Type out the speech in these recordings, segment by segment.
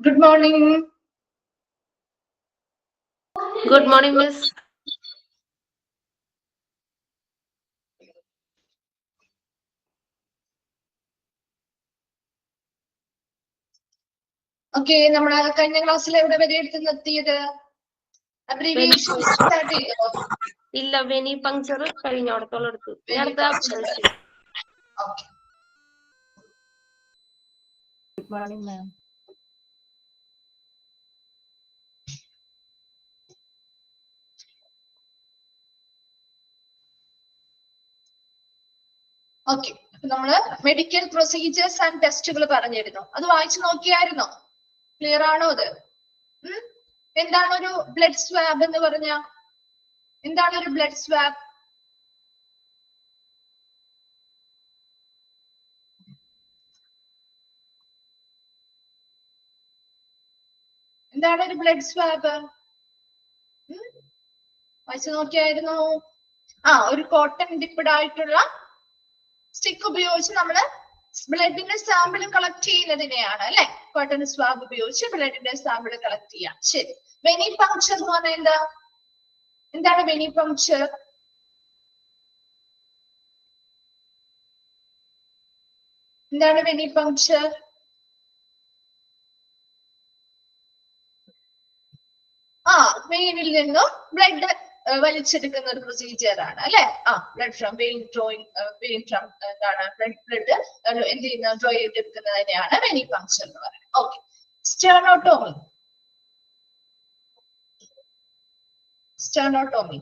Good morning. Good morning, Miss. Okay, നമ്മൾ കഴിഞ്ഞ ക്ലാസ്സിൽ എവിടെ വരെ എടുത്ത് നിർത്തിയത്? അബ്രീവിയേഷൻ സ്റ്റാർട്ട് ചെയ്തോ? ഇല്ല, വെനി പങ്ക്ചർ കഴിഞ്ഞോടത്തോളം എടുത്തു. Okay. Good morning, ma'am. Okay, നമ്മള് മെഡിക്കൽ പ്രൊസീജിയേഴ്സ് ആൻഡ് ടെസ്റ്റുകൾ പറഞ്ഞിരുന്നു. അത് വായിച്ചു നോക്കിയായിരുന്നോ? ക്ലിയർ ആണോ അത്? എന്താണ് ഒരു ബ്ലഡ് സ്വാബ് എന്ന് പറഞ്ഞ? എന്താണ് ഒരു ബ്ലഡ് സ്വാബ്? എന്താണ് ഒരു ബ്ലഡ് സ്വാബ്? വായിച്ചു നോക്കിയായിരുന്നു? ഒരു കോട്ടൺ ഡിപ്പഡ് ആയിട്ടുള്ള സ്റ്റിക്ക് ഉപയോഗിച്ച് നമ്മള് ബ്ലഡിന്റെ സാമ്പിൾ കളക്ട് ചെയ്യുന്നതിനെയാണ് അല്ലെ കോട്ടൺ സ്വാബ് ഉപയോഗിച്ച് ബ്ലഡിന്റെ സാമ്പിൾ കളക്ട് ചെയ്യാം. ശരി. വെനി പങ്ക്ചർ എന്ന് പറഞ്ഞാൽ എന്താ? എന്താണ് വെനി പങ്ക്ചർ? എന്താണ് വെനി പങ്ക്ചർ? വെയിനിൽ നിന്നും ബ്ലഡ് വലിച്ചെടുക്കുന്ന ഒരു പ്രൊസീജിയർ ആണ് അല്ലെ? Blood from vein drawing, vein from എന്താണ് ബ്ലഡ് എന്ത് ചെയ്യുന്ന ഡ്രോ ചെയ്തെടുക്കുന്നതിനെയാണ് വെനി പങ്ക്ചർ എന്ന് പറയുന്നത്. ഓക്കെ. സ്റ്റെർണോട്ടോമി. സ്റ്റെർണോട്ടോമി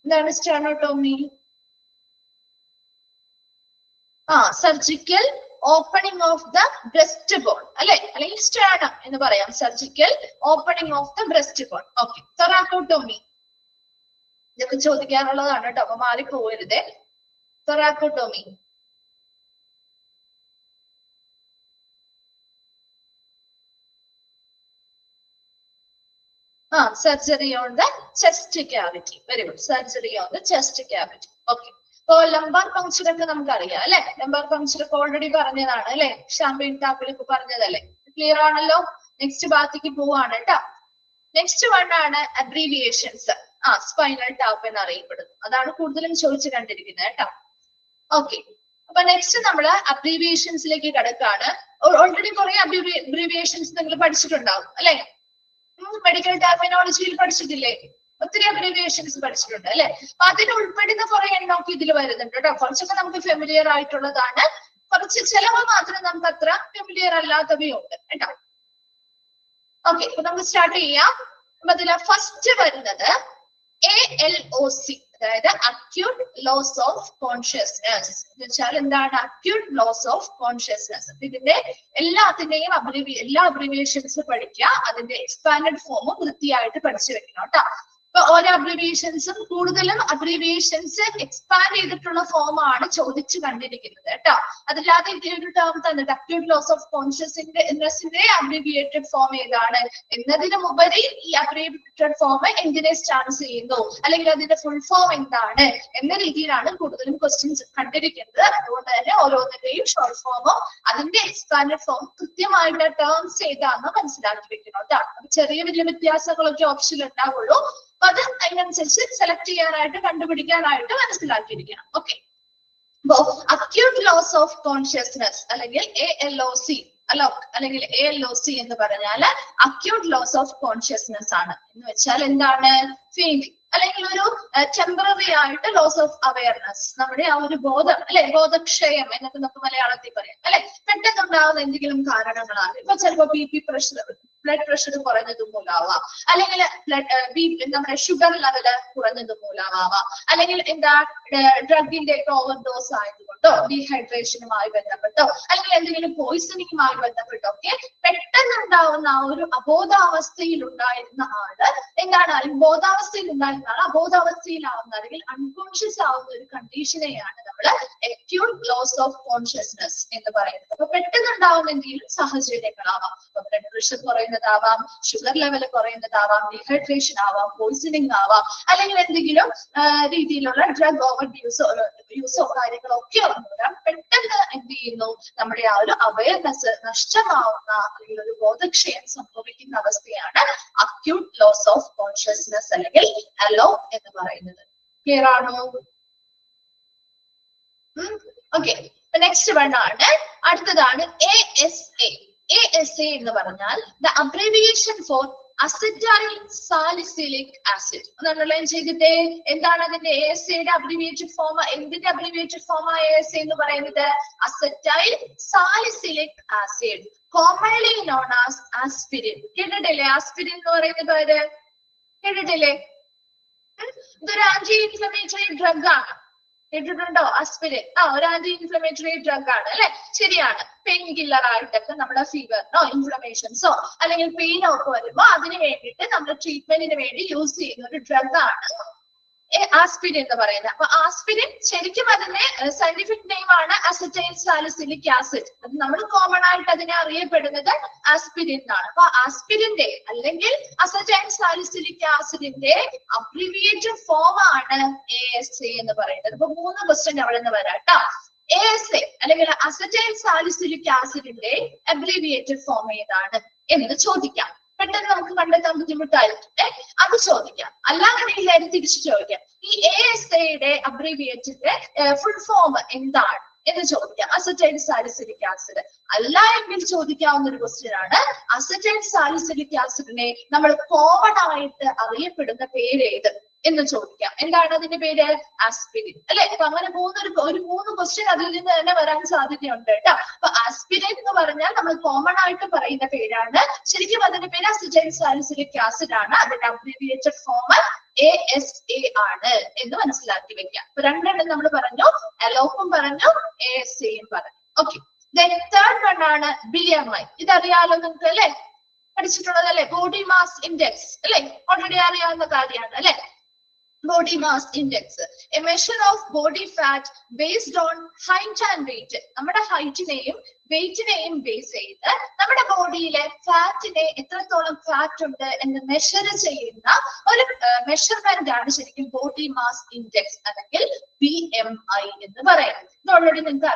എന്താണ് sternotomy? Surgical opening of the breast bone അല്ലെ, അല്ലെങ്കിൽ സ്റ്റേർണം എന്ന് പറയാം. Surgical opening of the breast bone. Okay. Thoracotomy ഇതൊക്കെ ചോദിക്കാനുള്ളതാണ് കേട്ടോ, അപ്പൊ മാറിപ്പോകരുതേ. Thoracotomy surgery on the chest cavity. Very good. Surgery on the chest cavity. Okay. ഇപ്പൊ ലംബാർ പങ്ക്ചർ ഒക്കെ നമുക്കറിയാം അല്ലെ? ലംബാർ പങ്ക്ചർ ഒക്കെ ഓൾറെഡി പറഞ്ഞതാണ് അല്ലെ? ഷാമ്പയിൻ ടാപ്പിലൊക്കെ പറഞ്ഞതല്ലേ? ക്ലിയർ ആണല്ലോ? നെക്സ്റ്റ് ഭാഗത്തേക്ക് പോവാണ് കേട്ടോ. നെക്സ്റ്റ് വൺ ആണ് അബ്രീവിയേഷൻസ്. സ്പൈനൽ ടാപ്പ് എന്നറിയപ്പെടുന്നു. അതാണ് കൂടുതലും ചോദിച്ചു കണ്ടിരിക്കുന്നത് കേട്ടോ. ഓക്കെ. അപ്പൊ നെക്സ്റ്റ് നമ്മള് അബ്രീവിയേഷൻസിലേക്ക് കിടക്കാണ്. ഓൾറെഡി കുറെ അബ്രീവിയേഷൻസ് നിങ്ങൾ പഠിച്ചിട്ടുണ്ടാവും അല്ലെ? മെഡിക്കൽ ടെർമിനോളജിയിൽ പഠിച്ചിട്ടില്ലേ? ഒത്തിരി അബ്രീവിയേഷൻസ് പഠിച്ചിട്ടുണ്ട് അല്ലെ? അപ്പൊ അതിൽ ഉൾപ്പെടുന്ന കുറെ എണ്ണമൊക്കെ ഇതിൽ വരുന്നുണ്ട് കേട്ടോ. കുറച്ചൊക്കെ നമുക്ക് ഫെമിലിയർ ആയിട്ടുള്ളതാണ്, കുറച്ച് ചിലവ മാത്രം നമുക്ക് അത്ര ഫെമിലിയർ അല്ലാത്തവയുണ്ട് കേട്ടോ. ഓക്കെ. അപ്പൊ നമുക്ക് സ്റ്റാർട്ട് ചെയ്യാം. അപ്പൊ അതിൽ ഫസ്റ്റ് വരുന്നത് ALOC, അതായത് അക്യൂട്ട് ലോസ് ഓഫ് കോൺഷ്യസ്നെസ്. എന്ന് വെച്ചാൽ എന്താണ് അക്യൂട്ട് ലോസ് ഓഫ് കോൺഷ്യസ്നെസ്? ഇതിന്റെ എല്ലാത്തിന്റെയും എല്ലാ അബ്രീവിയേഷൻസ് പഠിക്കുക. അതിന്റെ എക്സ്പാൻഡഡ് ഫോമും വൃത്തിയായിട്ട് പഠിച്ചു വെക്കണം കേട്ടോ. ഇപ്പൊ ഓരോ അബ്രീവിയേഷൻസും കൂടുതലും അബ്രീവിയേഷൻസ് എക്സ്പാൻഡ് ചെയ്തിട്ടുള്ള ഫോമാണ് ചോദിച്ചു കണ്ടിരിക്കുന്നത് കേട്ടോ. അതല്ലാതെ ഇതേ ഒരു ടേം തന്നിട്ട് അക്യൂട്ട് ലോസ് ഓഫ് കോൺഷ്യസ്നെസിന്റെ അബ്രീവിയേറ്റഡ് ഫോം ഏതാണ് എന്നതിനുപരി ഈ അബ്രീവിയേറ്റഡ് ഫോം എന്തിനെ സ്റ്റാൻഡ് ചെയ്യുന്നു, അല്ലെങ്കിൽ അതിന്റെ ഫുൾ ഫോം എന്താണ് എന്ന രീതിയിലാണ് കൂടുതലും ക്വസ്റ്റ്യൻസ് കണ്ടിരിക്കുന്നത്. അതുകൊണ്ട് തന്നെ ഓരോന്നിന്റെയും ഷോർട്ട് ഫോമോ അതിന്റെ എക്സ്പാൻഡഡ് ഫോം കൃത്യമായിട്ടുള്ള ടേംസ് ഏതാണെന്ന് മനസ്സിലാക്കി വെക്കണം കേട്ടോ. ചെറിയ വലിയ വ്യത്യാസങ്ങളൊക്കെ ഓപ്ഷനിൽ ഉണ്ടാവുള്ളൂ. അത് അതിനനുസരിച്ച് സെലക്ട് ചെയ്യാനായിട്ട് കണ്ടുപിടിക്കാനായിട്ട് മനസ്സിലാക്കിയിരിക്കണം. ഓക്കെ. അപ്പോ അക്യൂട്ട് ലോസ് ഓഫ് കോൺഷ്യസ്നെസ് അല്ലെങ്കിൽ ALOC അല്ലെങ്കിൽ ALOC എന്ന് പറഞ്ഞാൽ അക്യൂട്ട് ലോസ് ഓഫ് കോൺഷ്യസ്നെസ് ആണ്. എന്ന് വെച്ചാൽ എന്താണ്? ഫെയിലിംഗ് അല്ലെങ്കിൽ ഒരു ടെമ്പററി ആയിട്ട് ലോസ് ഓഫ് അവയർനെസ്, നമ്മുടെ ആ ഒരു ബോധം അല്ലെ, ബോധക്ഷയം എന്നൊക്കെ നമുക്ക് മലയാളത്തിൽ പറയാം അല്ലെ. പെട്ടെന്നുണ്ടാകുന്ന എന്തെങ്കിലും കാരണങ്ങളാണ്. ഇപ്പൊ ചിലപ്പോ BP പ്രഷർ, ബ്ലഡ് പ്രഷർ കുറഞ്ഞത് മൂലമാവാം, അല്ലെങ്കിൽ നമ്മുടെ ഷുഗർ ലെവല് കുറഞ്ഞത് മൂലമാവാം, അല്ലെങ്കിൽ എന്താ ഡ്രഗിന്റെ ഓവർഡോസ് ആയതുകൊണ്ടോ ഡീഹൈഡ്രേഷനുമായി ബന്ധപ്പെട്ടോ അല്ലെങ്കിൽ എന്തെങ്കിലും പോയിസണിങ്ങുമായി ബന്ധപ്പെട്ടോ ഒക്കെ പെട്ടെന്നുണ്ടാവുന്ന ആ ഒരു അബോധാവസ്ഥയിൽ ഉണ്ടായിരുന്ന ആള് എന്താണ്, അല്ലെങ്കിൽ ബോധാവസ്ഥയിൽ ഉണ്ടായിരുന്ന ആൾ അബോധാവസ്ഥയിലാവുന്ന അല്ലെങ്കിൽ അൺകോൺഷ്യസ് ആവുന്ന ഒരു കണ്ടീഷനെയാണ് നമ്മൾ അക്യൂട്ട് ലോസ് ഓഫ് കോൺഷ്യസ്നെസ് എന്ന് പറയുന്നത്. അപ്പൊ പെട്ടെന്നുണ്ടാവുന്ന എന്തെങ്കിലും സാഹചര്യങ്ങളാവാം. ബ്ലഡ് പ്രഷർ കുറയുന്നത് കുറയുന്നതാവാം, ഷുഗർ ലെവൽ കുറയുന്നതാവാം, ഡീഹൈഡ്രേഷൻ ആവാം, പോയിസണിങ് ആവാം, അല്ലെങ്കിൽ എന്തെങ്കിലും രീതിയിലുള്ള ഡ്രഗ് ഓവർ യൂസോ കാര്യങ്ങളോ ഒക്കെ വന്നുവരാം. പെട്ടെന്ന് എന്ത് ചെയ്യുന്നു, നമ്മുടെ ആ ഒരു അവയർനെസ് നഷ്ടമാവുന്ന അല്ലെങ്കിൽ ഒരു ബോധക്ഷയം സംഭവിക്കുന്ന അവസ്ഥയാണ് അക്യൂട്ട് ലോസ് ഓഫ് കോൺഷ്യസ്നെസ് അല്ലെങ്കിൽ അലോ എന്ന് പറയുന്നത്. ക്ലിയർ ആണോ? ഓക്കെ, നെക്സ്റ്റ് വൺ ആണ്, അടുത്തതാണ് ASA. ASA എന്ന് പറഞ്ഞാൽ the abbreviation for acetyl salicylic acid. ഒന്ന് അണ്ടർലൈൻ ചെയ്തിട്ടേ, എന്താണ് അതിന്റെ ASAയുടെ അബ്രീവിയേറ്റഡ് ഫോം? എന്തിന്റെ അബ്രീവിയേറ്റഡ് ഫോം ASA എന്ന് പറയുന്നത്? Acetyl salicylic acid, commonly known as aspirin. കേട്ടിട്ടില്ലേ ആസ്പിരിൻ എന്ന് പറയുന്ന പേര്? കേട്ടിട്ടില്ലേ? ഇതൊരു ആന്റി ഇൻഫ്ലമേറ്ററി ഡ്രഗ് ആണ്. കേട്ടിട്ടുണ്ടോ ആസ്പിരിൻ? ഒരു ആന്റി ഇൻഫ്ലമേറ്ററി ഡ്രഗ് ആണ് അല്ലെ? ശരിയാണ്. പെയിൻ കില്ലർ ആയിട്ടൊക്കെ നമ്മുടെ ഫീവറിനോ ഇൻഫ്ലമേഷൻസോ അല്ലെങ്കിൽ പെയിനോ ഒക്കെ വരുമ്പോ അതിന് വേണ്ടിയിട്ട് നമ്മൾ ട്രീറ്റ്മെന്റിന് വേണ്ടി യൂസ് ചെയ്യുന്ന ഒരു ഡ്രഗ് ആണ് ആസ്പിരിൻ എന്ന് പറയുന്നത്. അപ്പൊ ആസ്പിരിൻ ശരിക്കും അതിന്റെ സയന്റിഫിക് നെയിം ആണ് അസറ്റൈൽ സാലിസിലിക് ആസിഡ്. അത് നമ്മൾ കോമൺ ആയിട്ട് അതിനെ അറിയപ്പെടുന്നത് ആസ്പിരിൻ എന്നാണ്. അപ്പൊ ആസ്പിരിന്റെ അല്ലെങ്കിൽ അസറ്റൈൽ സാലിസിലിക് ആസിഡിന്റെ അബ്രിവിയേറ്റഡ് ഫോം ആണ് ASA എന്ന് പറയുന്നത്. അപ്പൊ 3 ക്വസ്റ്റ്യൻ അവിടെ നിന്ന് വരാം കേട്ടോ. ASA അല്ലെങ്കിൽ അസറ്റൈൽ സാലിസിലിക് ആസിഡിന്റെ അബ്രിവിയേറ്റഡ് ഫോം ഏതാണ് എന്ന് ചോദിക്കാം. പെട്ടെന്ന് നമുക്ക് കണ്ടെത്താൻ ബുദ്ധിമുട്ടായിട്ട് അത് ചോദിക്കാം. അല്ലാതെ തിരിച്ചു ചോദിക്കാം, ഈ ASAയുടെ അബ്രീവിയേറ്റഡ് ഫുൾ ഫോം എന്താണ് എന്ന് ചോദിക്കാം. അസറ്റൈൽ സാലിസിലിക് ആസിഡ് അല്ല എങ്കിൽ ചോദിക്കാവുന്ന ഒരു ക്വസ്റ്റ്യൻ ആണ്, അസറ്റൈൽ സാലിസിലിക് ആസിഡിനെ നമ്മൾ കോമൺ ആയിട്ട് അറിയപ്പെടുന്ന പേര് ഏത് എന്ന് ചോദിക്കാം. എന്താണ് അതിന്റെ പേര്? ആസ്പിരിൻ അല്ലെ? അപ്പൊ അങ്ങനെ ഒരു 3 ക്വസ്റ്റ്യൻ അതിൽ നിന്ന് തന്നെ വരാൻ സാധ്യതയുണ്ട് കേട്ടോ. അപ്പൊ ആസ്പിരിൻ എന്ന് പറഞ്ഞാൽ നമ്മൾ കോമൺ ആയിട്ട് പറയുന്ന പേരാണ്. ശരിക്കും അതിന്റെ പേര് അസറ്റൈൽ സാലിസിലിക് ആസിഡ് ആണ്. അതിന്റെ അബ്രീവിയേറ്റഡ് ഫോം ASA ആണ് എന്ന് മനസ്സിലാക്കി വെക്കാം. അപ്പൊ 2 നമ്മൾ പറഞ്ഞു, അലോപ്പും പറഞ്ഞു, ASAയും പറഞ്ഞു. ഓക്കെ, തേർഡ് വൺ ആണ് BMI. ഇതറിയാലോ നിങ്ങൾക്ക് അല്ലെ? പഠിച്ചിട്ടുള്ളത് അല്ലെ? ബോഡി മാസ് ഇൻഡെക്സ് അല്ലെ? ഓൾറെഡി അറിയാവുന്ന കാര്യമാണ് അല്ലെ? Body mass index, a measure of body fat based on height and weight. നമ്മുടെ ഹൈറ്റിനെയും വെയിറ്റിനെയും ബേസ് ചെയ്ത് നമ്മുടെ ബോഡിയിലെ ഫാറ്റിനെ എത്രത്തോളം ഫാറ്റ് ഉണ്ട് എന്ന് മെഷർ ചെയ്യുന്ന ഒരു മെഷർമെന്റ് ആണ് ശരിക്കും ബോഡി മാസ് ഇൻഡെക്സ് അല്ലെങ്കിൽ BMI എന്ന് പറയുന്നത്. ഇത് ഓൾറെഡി നിങ്ങൾക്ക്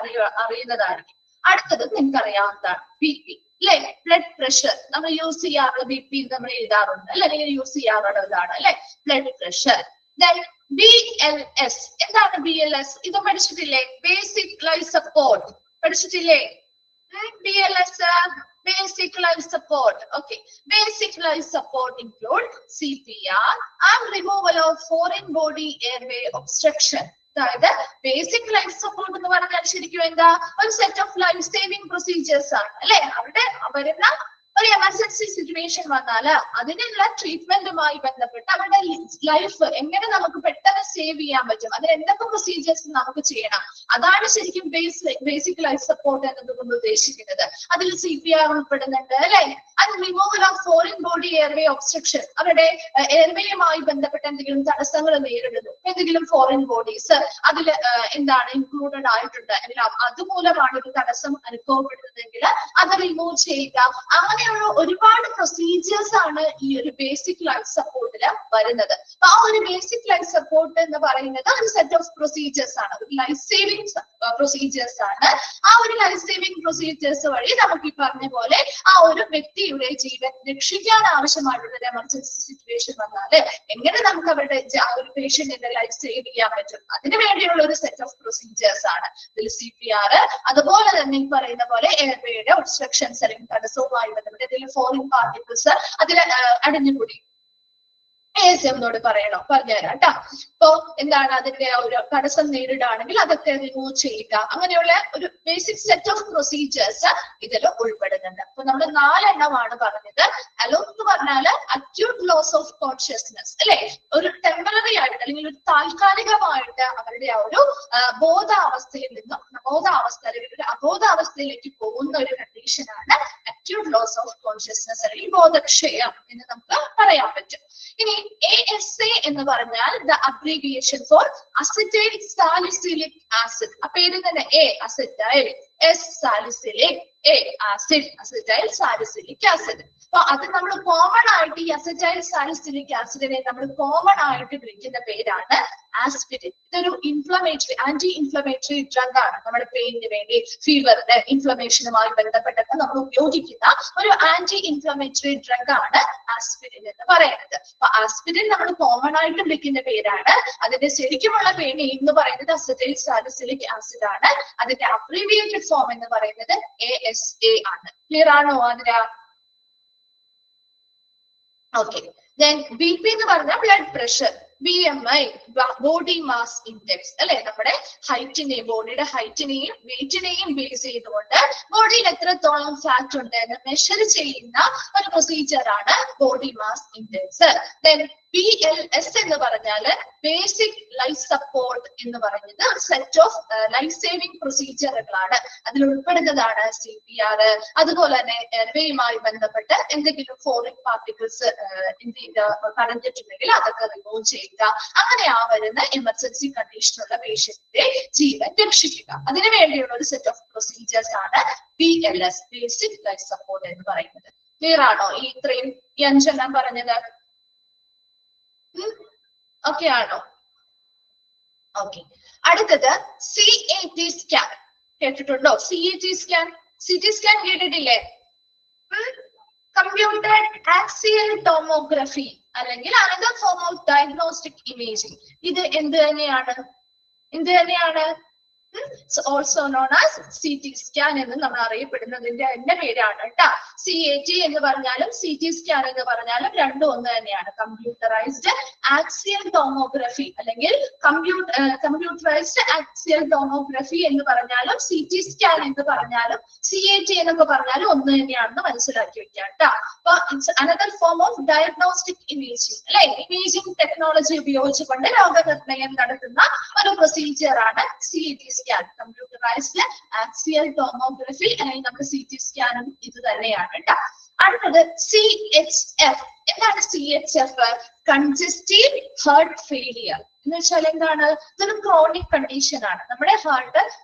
അറിയുന്നതായിരിക്കും. അടുത്തത് നിങ്ങൾക്ക് അറിയാവുന്നതാണ് BP അല്ലെ? Blood pressure. നമ്മൾ യൂസ് ചെയ്യാറുള്ള BP നമ്മൾ എഴുതാറുണ്ട് അല്ലെ? അല്ലെങ്കിൽ യൂസ് ചെയ്യാറുള്ളതാണ് അല്ലെ? Blood pressure. BLS. എന്താണ് BLS? ഇത് പഠിച്ചിട്ടില്ലേ? ബേസിക് ലൈഫ് സപ്പോർട്ട് പഠിച്ചിട്ടില്ലേ? BLS basic life support. Okay, basic life support include CPR and removal of foreign body airway obstruction. അതായത് ബേസിക് ലൈഫ് സപ്പോർട്ട് എന്ന് പറഞ്ഞാൽ ശരിക്കും എന്താ? ഒരു set of life saving procedures ആണ് അല്ലെ? അവിടെ വരുന്ന ഒരു എമർജൻസി സിറ്റുവേഷൻ വന്നാൽ അതിനുള്ള ട്രീറ്റ്മെന്റുമായി ബന്ധപ്പെട്ട് അവരുടെ ലൈഫ് എങ്ങനെ നമുക്ക് പെട്ടെന്ന് സേവ് ചെയ്യാൻ പറ്റും, അതിന് എന്തൊക്കെ പ്രൊസീജിയേഴ്സ് നമുക്ക് ചെയ്യണം, അതാണ് ശരിക്കും ബേസിക് ലൈഫ് സപ്പോർട്ട് എന്നതുകൊണ്ട് ഉദ്ദേശിക്കുന്നത്. അതിൽ CPR ഉൾപ്പെടുന്നുണ്ട് അല്ലെ? അത് removal of foreign body airway obstruction, അവരുടെ എയർവേയുമായി ബന്ധപ്പെട്ട എന്തെങ്കിലും തടസ്സങ്ങൾ നേരിടുന്നു, എന്തെങ്കിലും ഫോറിൻ ബോഡീസ് അതിൽ എന്താണ് ഇൻക്ലൂഡഡ് ആയിട്ടുണ്ട്, അല്ലെങ്കിൽ അതുമൂലമാണ് ഒരു തടസ്സം അനുഭവപ്പെടുന്നതെങ്കിൽ അത് റിമൂവ് ചെയ്യുക. അങ്ങനെയുള്ള ഒരുപാട് പ്രൊസീജിയേഴ്സ് ആണ് ഈ ഒരു ബേസിക് ലൈഫ് സപ്പോർട്ടിൽ വരുന്നത്. അപ്പൊ ആ ഒരു ബേസിക് ലൈഫ് സപ്പോർട്ട് എന്ന് പറയുന്നത് ഒരു സെറ്റ് ഓഫ് പ്രൊസീജിയേഴ്സ് ആണ്, ഒരു ലൈഫ് സേവിംഗ് പ്രൊസീജിയേഴ്സ് ആണ്. ആ ഒരു ലൈഫ് സേവിംഗ് പ്രൊസീജിയേഴ്സ് വഴി നമുക്ക് ഈ പറഞ്ഞ പോലെ ആ ഒരു വ്യക്തിയുടെ ജീവൻ രക്ഷിക്കാൻ ആവശ്യമായിട്ടുള്ള ഒരു എമർജൻസി സിറ്റുവേഷൻ വന്നാൽ എങ്ങനെ നമുക്ക് അവരുടെ ആ ഒരു പേഷ്യന്റിന്റെ ലൈഫ് സേവ് ചെയ്യാൻ പറ്റും, അതിനു വേണ്ടിയുള്ള ഒരു സെറ്റ് ഓഫ് പ്രൊസീജിയേഴ്സ് ആണ്. ഇതിൽ CPR, അതുപോലെ തന്നെ ഈ പറയുന്ന പോലെ എയർവേയുടെ ഒബ്സ്ട്രക്ഷൻസ് അല്ലെങ്കിൽ തടസ്സവുമായി ബന്ധപ്പെട്ട് എന്തെങ്കിലും ഫോറിൻ പാർട്ടിക്കിൾസ് അതിൽ അടിഞ്ഞുകൂടി എന്നോട് പറയണോ? പറഞ്ഞുതരാം കേട്ടോ. ഇപ്പൊ എന്താണ് അതിന്റെ ഒരു തടസ്സം നേരിടുകയാണെങ്കിൽ അതൊക്കെ റിമൂവ് ചെയ്യുക, അങ്ങനെയുള്ള ഒരു ബേസിക് സെറ്റ് ഓഫ് പ്രൊസീജിയേഴ്സ് ഇതിൽ ഉൾപ്പെടുന്നുണ്ട്. അപ്പൊ നമ്മൾ 4 എണ്ണമാണ് പറഞ്ഞത്. അലോ എന്ന് പറഞ്ഞാൽ അക്യൂട്ട് ലോസ് ഓഫ് കോൺഷ്യസ്നെസ് അല്ലെ? ഒരു ടെമ്പററി ആയിട്ട് അല്ലെങ്കിൽ ഒരു താൽക്കാലികമായിട്ട് അവരുടെ ആ ഒരു ബോധാവസ്ഥയിൽ നിന്നും ബോധാവസ്ഥ അല്ലെങ്കിൽ ഒരു അബോധാവസ്ഥയിലേക്ക് പോകുന്ന ഒരു കണ്ടീഷനാണ് അക്യൂട്ട് ലോസ് ഓഫ് കോൺഷ്യസ്നെസ് അല്ലെങ്കിൽ ബോധക്ഷയം എന്ന് നമുക്ക് പറയാൻ പറ്റും. ഇനി ASA എന്ന് പറഞ്ഞാൽ the abbreviation for acetyl salicylic acid. ആ പേര് തന്നെ acetyl S salicylic, A acid, acetyl salicylic acid. അപ്പൊ അത് നമ്മൾ കോമൺ ആയിട്ട് ഈ അസറ്റൈൽ സാലിസിലിക് ആസിഡിനെ നമ്മൾ കോമൺ ആയിട്ട് വിളിക്കുന്ന പേരാണ് ആസ്പിരിൻ. ഇതൊരു ആന്റി ഇൻഫ്ലമേറ്ററി ഡ്രഗ് ആണ്. നമ്മുടെ പെയിന് വേണ്ടി, ഫീവറിന്, ഇൻഫ്ലമേഷനുമായി ബന്ധപ്പെട്ടൊക്കെ നമ്മൾ ഉപയോഗിക്കുന്ന ഒരു ആന്റി ഇൻഫ്ലമേറ്ററി ഡ്രഗ് ആണ് ആസ്പിരിൻ എന്ന് പറയുന്നത്. അപ്പൊ ആസ്പിരിൻ നമ്മൾ കോമൺ ആയിട്ട് വിളിക്കുന്ന പേരാണ്. അതിന്റെ ശരിക്കുമുള്ള പേര് എന്ന് പറയുന്നത് അസറ്റൈൽ സാലിസിലിക് ആസിഡ് ആണ്. അതിന്റെ അബ്രീവിയേറ്റഡ് ഫോം എന്ന് പറയുന്നത് ASA ആണ്. ക്ലിയർ ആണോ ആതിര? ഓക്കെ. ദെൻ BP എന്ന് പറഞ്ഞാൽ blood pressure, BMI body mass index അല്ലെ, നമ്മുടെ ഹൈറ്റിനെയും ബോഡിയുടെ ഹൈറ്റിനെയും വെയിറ്റിനെയും ബേസ് ചെയ്തുകൊണ്ട് ബോഡിയിൽ എത്രത്തോളം ഫാറ്റ് ഉണ്ട് എന്ന് മെഷർ ചെയ്യുന്ന ഒരു പ്രൊസീജിയർ ആണ് body mass index. Then BLS എന്ന് പറഞ്ഞാല് ബേസിക് ലൈഫ് സപ്പോർട്ട് എന്ന് പറയുന്നത് സെറ്റ് ഓഫ് ലൈഫ് സേവിംഗ് പ്രൊസീജിയറുകളാണ്. അതിൽ ഉൾപ്പെടുന്നതാണ് CPR. അതുപോലെ തന്നെ ഇവയുമായി ബന്ധപ്പെട്ട് എന്തെങ്കിലും ഫോറിൻ പാർട്ടിക്കിൾസ് കടന്നിട്ടുണ്ടെങ്കിൽ അതൊക്കെ റിമൂവ് ചെയ്യുക. അങ്ങനെ ആ വരുന്ന എമർജൻസി കണ്ടീഷനുള്ള പേഷ്യന്റിന്റെ ജീവൻ രക്ഷിക്കുക. അതിനു വേണ്ടിയുള്ള ഒരു സെറ്റ് ഓഫ് പ്രൊസീജിയേഴ്സ് ആണ് BLS, ബേസിക് ലൈഫ് സപ്പോർട്ട് എന്ന് പറയുന്നത്. ക്ലിയർ ആണോ? ഇത്രയും ഈ 5 എണ്ണം പറഞ്ഞത് ഓക്കെ ആണോ? ഓക്കെ. അടുത്തത് CAT സ്കാൻ കേട്ടിട്ടുണ്ടോ? CAT സ്കാൻ, CT സ്കാൻ കേട്ടിട്ടില്ലേ? കമ്പ്യൂട്ടർ ആക്സിയൽ ടോമോഗ്രഫി അല്ലെങ്കിൽ another form of diagnostic imaging. ഇത് എന്ത് തന്നെയാണ്? Also known as CT scan എന്ന് നമ്മൾ അറിയപ്പെടുന്നതിന്റെ തന്നെ പേരാണ് കേട്ടോ. CAT എന്ന് പറഞ്ഞാലും CT സ്കാൻ എന്ന് പറഞ്ഞാലും രണ്ടും ഒന്ന് തന്നെയാണ്. കമ്പ്യൂട്ടറൈസ്ഡ് ആക്സിയൽ ടോമോഗ്രഫി അല്ലെങ്കിൽ കമ്പ്യൂട്ടറൈസ്ഡ് ആക്സിയൽ ടോമോഗ്രഫി എന്ന് പറഞ്ഞാലും CT സ്കാൻ എന്ന് പറഞ്ഞാലും CAT എന്നൊക്കെ പറഞ്ഞാലും ഒന്ന് തന്നെയാണെന്ന് മനസ്സിലാക്കി വെക്കാം കേട്ടോ. അപ്പൊ it's another form of diagnostic imaging അല്ലെ. ഇമേജിംഗ് ടെക്നോളജി ഉപയോഗിച്ചുകൊണ്ട് രോഗനിർണയം നടത്തുന്ന ഒരു പ്രൊസീജിയർ ആണ് CAT scan, computerised axial tomography. അല്ലെങ്കിൽ നമ്മുടെ CT സ്കാനും ഇത് തന്നെയാണ് കേട്ടോ. അടുത്തത് CHF. എന്താണ് CHF? കൺജസ്റ്റീവ് ഹാർട്ട് ഫെയിലിയർ എന്ന് വെച്ചാൽ എന്താണ്? ഇതൊരു ക്രോണിക് കണ്ടീഷൻ ആണ്. നമ്മുടെ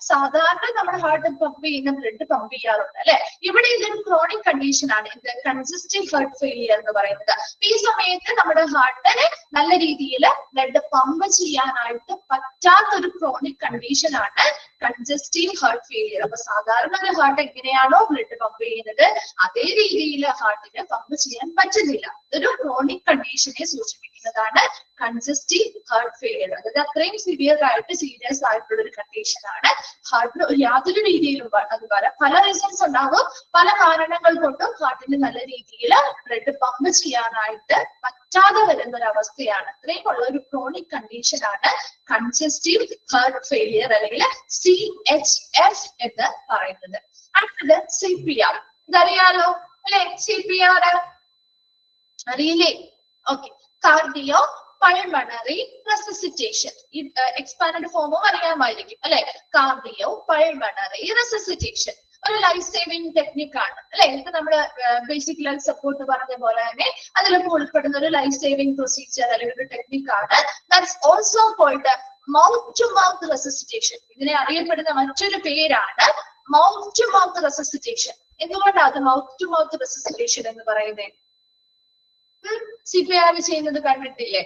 സാധാരണ നമ്മുടെ ഹാർട്ട് പമ്പ് ചെയ്യുന്ന ബ്ലഡ് പമ്പ് ചെയ്യാറുണ്ട് അല്ലെ. ഇവിടെ ഇതൊരു ക്രോണിക് കണ്ടീഷൻ ആണ്, ഇത് കൺജസ്റ്റീവ് ഹാർട്ട് ഫെയിലിയർ എന്ന് പറയുന്നത്. ഈ സമയത്ത് നമ്മുടെ ഹാർട്ടിനെ നല്ല രീതിയിൽ ബ്ലഡ് പമ്പ് ചെയ്യാനായിട്ട് പറ്റാത്തൊരു ക്രോണിക് കണ്ടീഷൻ ആണ് കൺജസ്റ്റീവ് ഹാർട്ട് ഫെയിലിയർ. അപ്പൊ സാധാരണ ഒരു ഹാർട്ട് എങ്ങനെയാണോ ബ്ലഡ് പമ്പ് ചെയ്യുന്നത് അതേ രീതിയിൽ ഹാർട്ടിന് പമ്പ് ചെയ്യാൻ പറ്റുന്നില്ല. ഇതൊരു ക്രോണിക് കണ്ടീഷനെ സൂചിപ്പിക്കുന്നതാണ് കൺജസ്റ്റീവ് ഹാർട്ട് ഫെയിലിയർ. അതായത് അത്രയും സിവിയർ ആയിട്ട് സീരിയസ് ആയിട്ടുള്ള ഒരു കണ്ടീഷൻ ആണ്. ഹാർട്ടിന് യാതൊരു രീതിയിലും അത് പല റീസൺസ് ഉണ്ടാകും. പല കാരണങ്ങൾ കൊണ്ടും ഹാർട്ടിന് നല്ല രീതിയിൽ ബ്ലഡ് പമ്പ് ചെയ്യാനായിട്ട് പറ്റാതെ വരുന്ന ഒരു അവസ്ഥയാണ്. അത്രയും ഉള്ള ഒരു ക്രോണിക് കണ്ടീഷൻ ആണ് കൺജസ്റ്റീവ് ഹാർട്ട് ഫെയിലിയർ അല്ലെങ്കിൽ CHF എന്ന് പറയുന്നത്. അടുത്തത് CPR. ഇതറിയാലോ അല്ലെ? CPR അറിയില്ലേ? ഓക്കെ. Cardio pulmonary resuscitation. ഈ എക്സ്പാൻഡ് ഫോമും അറിയാമായിരിക്കും അല്ലെ. കാർഡിയോ പൾമണറി റെസസിറ്റേഷൻ ഒരു ലൈഫ് സേവിംഗ് ടെക്നിക് ആണ് അല്ലെ. ഇത് നമ്മുടെ ബേസിക് ലൈഫ് സപ്പോർട്ട് പറഞ്ഞ പോലെ തന്നെ അതിലൊക്കെ ഉൾപ്പെടുന്ന ഒരു ലൈഫ് സേവിംഗ് പ്രൊസീജിയർ അല്ലെങ്കിൽ ഒരു ടെക്നിക് ആണ്. That's also called mouth to mouth resuscitation. ഇതിനെ അറിയപ്പെടുന്ന മറ്റൊരു പേരാണ് മൗത്ത് ടു മൗത്ത് റെസസിറ്റേഷൻ. എന്തുകൊണ്ടാണ് അത് മൗത്ത് ടു മൗത്ത് റെസസിറ്റേഷൻ എന്ന് പറയുന്നത്? CPR ചെയ്യുന്നത് കണ്ടിട്ടില്ലേ?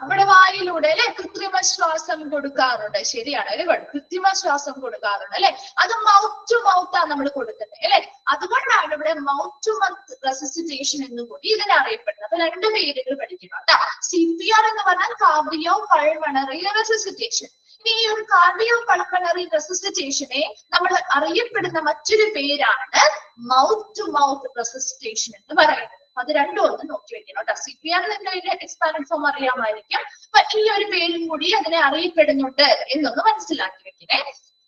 നമ്മുടെ വായിലൂടെ അല്ലെ കൃത്രിമ ശ്വാസം കൊടുക്കാറുണ്ട്. ശരിയാണ് അല്ലെ? കൃത്രിമ ശ്വാസം കൊടുക്കാറുണ്ട് അല്ലെ. അത് മൗത്ത് ടു മൗത്ത് ആണ് നമ്മൾ കൊടുക്കുന്നത് അല്ലെ. അതുകൊണ്ടാണ് ഇവിടെ മൗത്ത് ടു മൗത്ത് റെസസിറ്റേഷൻ എന്ന് കൂടി ഇതിനെ അറിയപ്പെടുന്നത്. അപ്പൊ 2 പേരുകൾ പഠിക്കണം കേട്ടോ. CPR എന്ന് പറഞ്ഞാൽ കാർഡിയോ പൾമണറി റെസസിറ്റേഷൻ. ഈ ഒരു കാർഡിയോ പൾമണറി റെസസിറ്റേഷനെ നമ്മൾ അറിയപ്പെടുന്ന മറ്റൊരു പേരാണ് മൗത്ത് ടു മൗത്ത് റെസസിറ്റേഷൻ എന്ന് പറയുന്നത്. അത് രണ്ടും ഒന്ന് നോക്കി വെക്കണം കേട്ടോ. CPR എക്സ്പാൻഡ് ഫോം അറിയാമായിരിക്കും. അപ്പൊ ഈ ഒരു പേരും കൂടി അതിനെ അറിയപ്പെടുന്നുണ്ട് എന്നൊന്ന് മനസ്സിലാക്കി വെക്കണേ.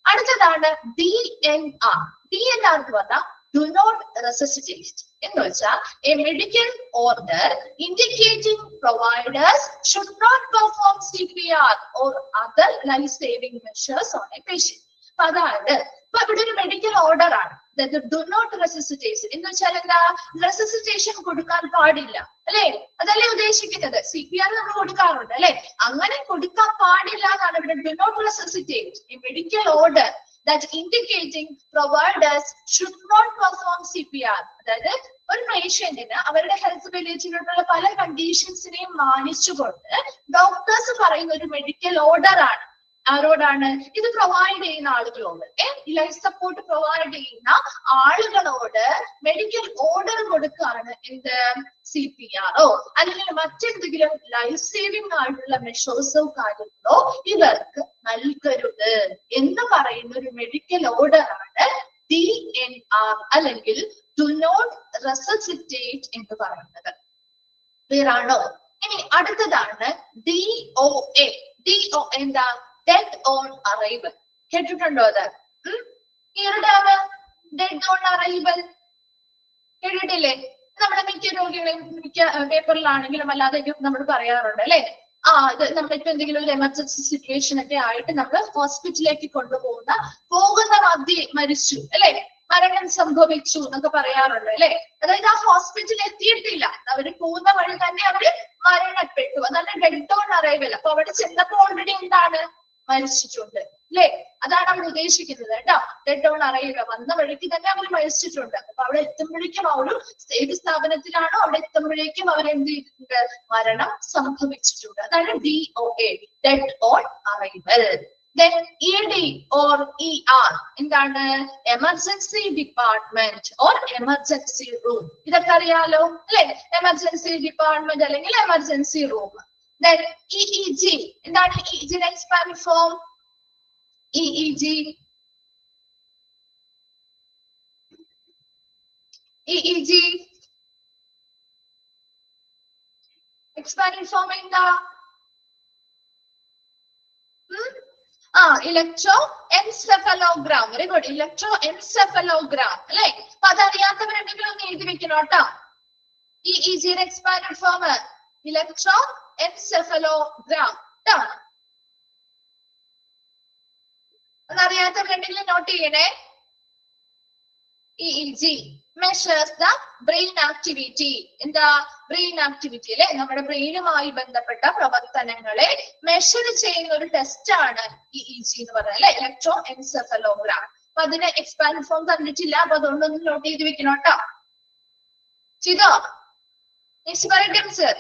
അടുത്തതാണ് DNR. DNR എന്ന് പറഞ്ഞാൽ ഡു നോട്ട് റെസസിറ്റേറ്റ് എന്ന് വെച്ചാൽ a medical order indicating providers should not perform CPR or other life saving measures on a patient. അതായത് അപ്പൊ ഇവിടെ ഒരു മെഡിക്കൽ ഓർഡർ ആണ്, ഡു നോട്ട് റെസിസിറ്റേഷൻ എന്ന് വെച്ചാൽ എന്താ, റെസിസിറ്റേഷൻ കൊടുക്കാൻ പാടില്ല അല്ലെ, അതല്ലേ ഉദ്ദേശിക്കുന്നത്. CPR നമ്മൾ കൊടുക്കാറുണ്ട് അല്ലെ, അങ്ങനെ കൊടുക്കാൻ പാടില്ല എന്നാണ് ഇവിടെ ഡു നോട്ട് റെസിസിറ്റേറ്റ്, ഈ medical order that indicating providers should not perform CPR. അതായത് ഒരു പേഷ്യന്റിന് അവരുടെ ഹെൽത്ത് റിലേറ്റഡ് പല കണ്ടീഷൻസിനെയും മാനിച്ചുകൊണ്ട് ഡോക്ടേഴ്സ് പറയുന്ന ഒരു മെഡിക്കൽ ഓർഡർ ആണ്. ആരോടാണ് ഇത് പ്രൊവൈഡ് ചെയ്യുന്ന ആളുകളോട്, ലൈഫ് സപ്പോർട്ട് പ്രൊവൈഡ് ചെയ്യുന്ന ആളുകളോട് മെഡിക്കൽ ഓർഡർ കൊടുക്കുകയാണ് എന്ത്, CPR അല്ലെങ്കിൽ മറ്റെന്തെങ്കിലും ലൈഫ് സേവിംഗ് ആയിട്ടുള്ള മെഷേഴ്സോ കാര്യങ്ങളോ ഇവർക്ക് നൽകരുത് എന്ന് പറയുന്ന ഒരു മെഡിക്കൽ ഓർഡർ ആണ് DNR അല്ലെങ്കിൽ ഡു നോട്ട് റെസിസിറ്റേറ്റ് എന്ന് പറയുന്നത്. ക്ലിയർ ആണോ? ഇനി അടുത്തതാണ് DOA. DOA എന്താ, ഡെഡ് ഓൺ അറൈവൽ. കേട്ടിട്ടുണ്ടോ അത്? ഡെഡ് ഓൺ അറൈവൽ കേട്ടിട്ടില്ലേ? നമ്മുടെ മിക്ക രോഗികളെയും മിക്ക പേപ്പറിലാണെങ്കിലും അല്ലാതെ നമ്മൾ പറയാറുണ്ട് അല്ലെ, ഇത് നമ്മളിപ്പോ എന്തെങ്കിലും ഒരു എമർജൻസി സിറ്റുവേഷൻ ഒക്കെ ആയിട്ട് നമ്മൾ ഹോസ്പിറ്റലിലേക്ക് പോകുന്ന മധ്യേ മരിച്ചു അല്ലെ, മരണം സംഭവിച്ചു എന്നൊക്കെ പറയാറുണ്ട് അല്ലെ. അതായത് ആ ഹോസ്പിറ്റലിൽ എത്തിയിട്ടില്ല, അവര് പോകുന്ന വഴി തന്നെ അവര് മരണപ്പെട്ടു, അതാണ് ഡെഡ് ഓൺ അറൈവൽ. അപ്പൊ അവിടെ ചെന്നപ്പോ ഓൾറെഡി എന്താണ്, മരിച്ചിട്ടുണ്ട് അല്ലെ, അതാണ് അവർ ഉദ്ദേശിക്കുന്നത് കേട്ടോ. ഡെഡ് ഓൺ അറൈവൽ, വന്ന വഴിക്ക് തന്നെ അവർ മരിച്ചിട്ടുണ്ട്. അപ്പൊ അവിടെ എത്തുമ്പോഴേക്കും ആ ഒരു ഏത് സ്ഥാപനത്തിലാണോ അവിടെ എത്തുമ്പോഴേക്കും അവർ എന്ത് ചെയ്തിട്ടുണ്ട്, മരണം സംഭവിച്ചിട്ടുണ്ട്. അതാണ് DOA, dead on arrival. Then ED or ER എന്താണ്, emergency department or emergency room. ഇതൊക്കെ അറിയാലോ അല്ലെ, എമർജൻസി ഡിപ്പാർട്ട്മെന്റ് അല്ലെങ്കിൽ എമർജൻസി റൂം. Then EEG എന്താണ്, EEG expand form, EEG expand form എന്താ, electro encephalogram. Very good, electro encephalogram അല്ലെ. അപ്പൊ അതറിയാത്തവരുണ്ടെങ്കിൽ ഒന്ന് എഴുതി വെക്കണം കേട്ടോ. EEG expand form electro encephalogram ട്ടോ. അതറിയാത്തവരുണ്ടെങ്കിൽ നോട്ട് ചെയ്യണേ. EEG measures the brain activity. എന്താ, ബ്രെയിൻ ആക്ടിവിറ്റി അല്ലെ, നമ്മുടെ ബ്രെയിനുമായി ബന്ധപ്പെട്ട പ്രവർത്തനങ്ങളെ മെഷർ ചെയ്യുന്ന ഒരു ടെസ്റ്റ് ആണ് EEG എന്ന് പറയുന്നത് അല്ലെ, ഇലക്ട്രോ എൻസെഫലോഗ്രാം. അപ്പൊ അതിന് എക്സ്പാൻഡ് ഫോം തന്നിട്ടില്ല, അപ്പൊ അതുകൊണ്ടൊന്ന് നോട്ട് ചെയ്ത് വെക്കണം കേട്ടോ. ചെയ്തോ? നെക്സ്റ്റ് പറയട്ടെ സർ.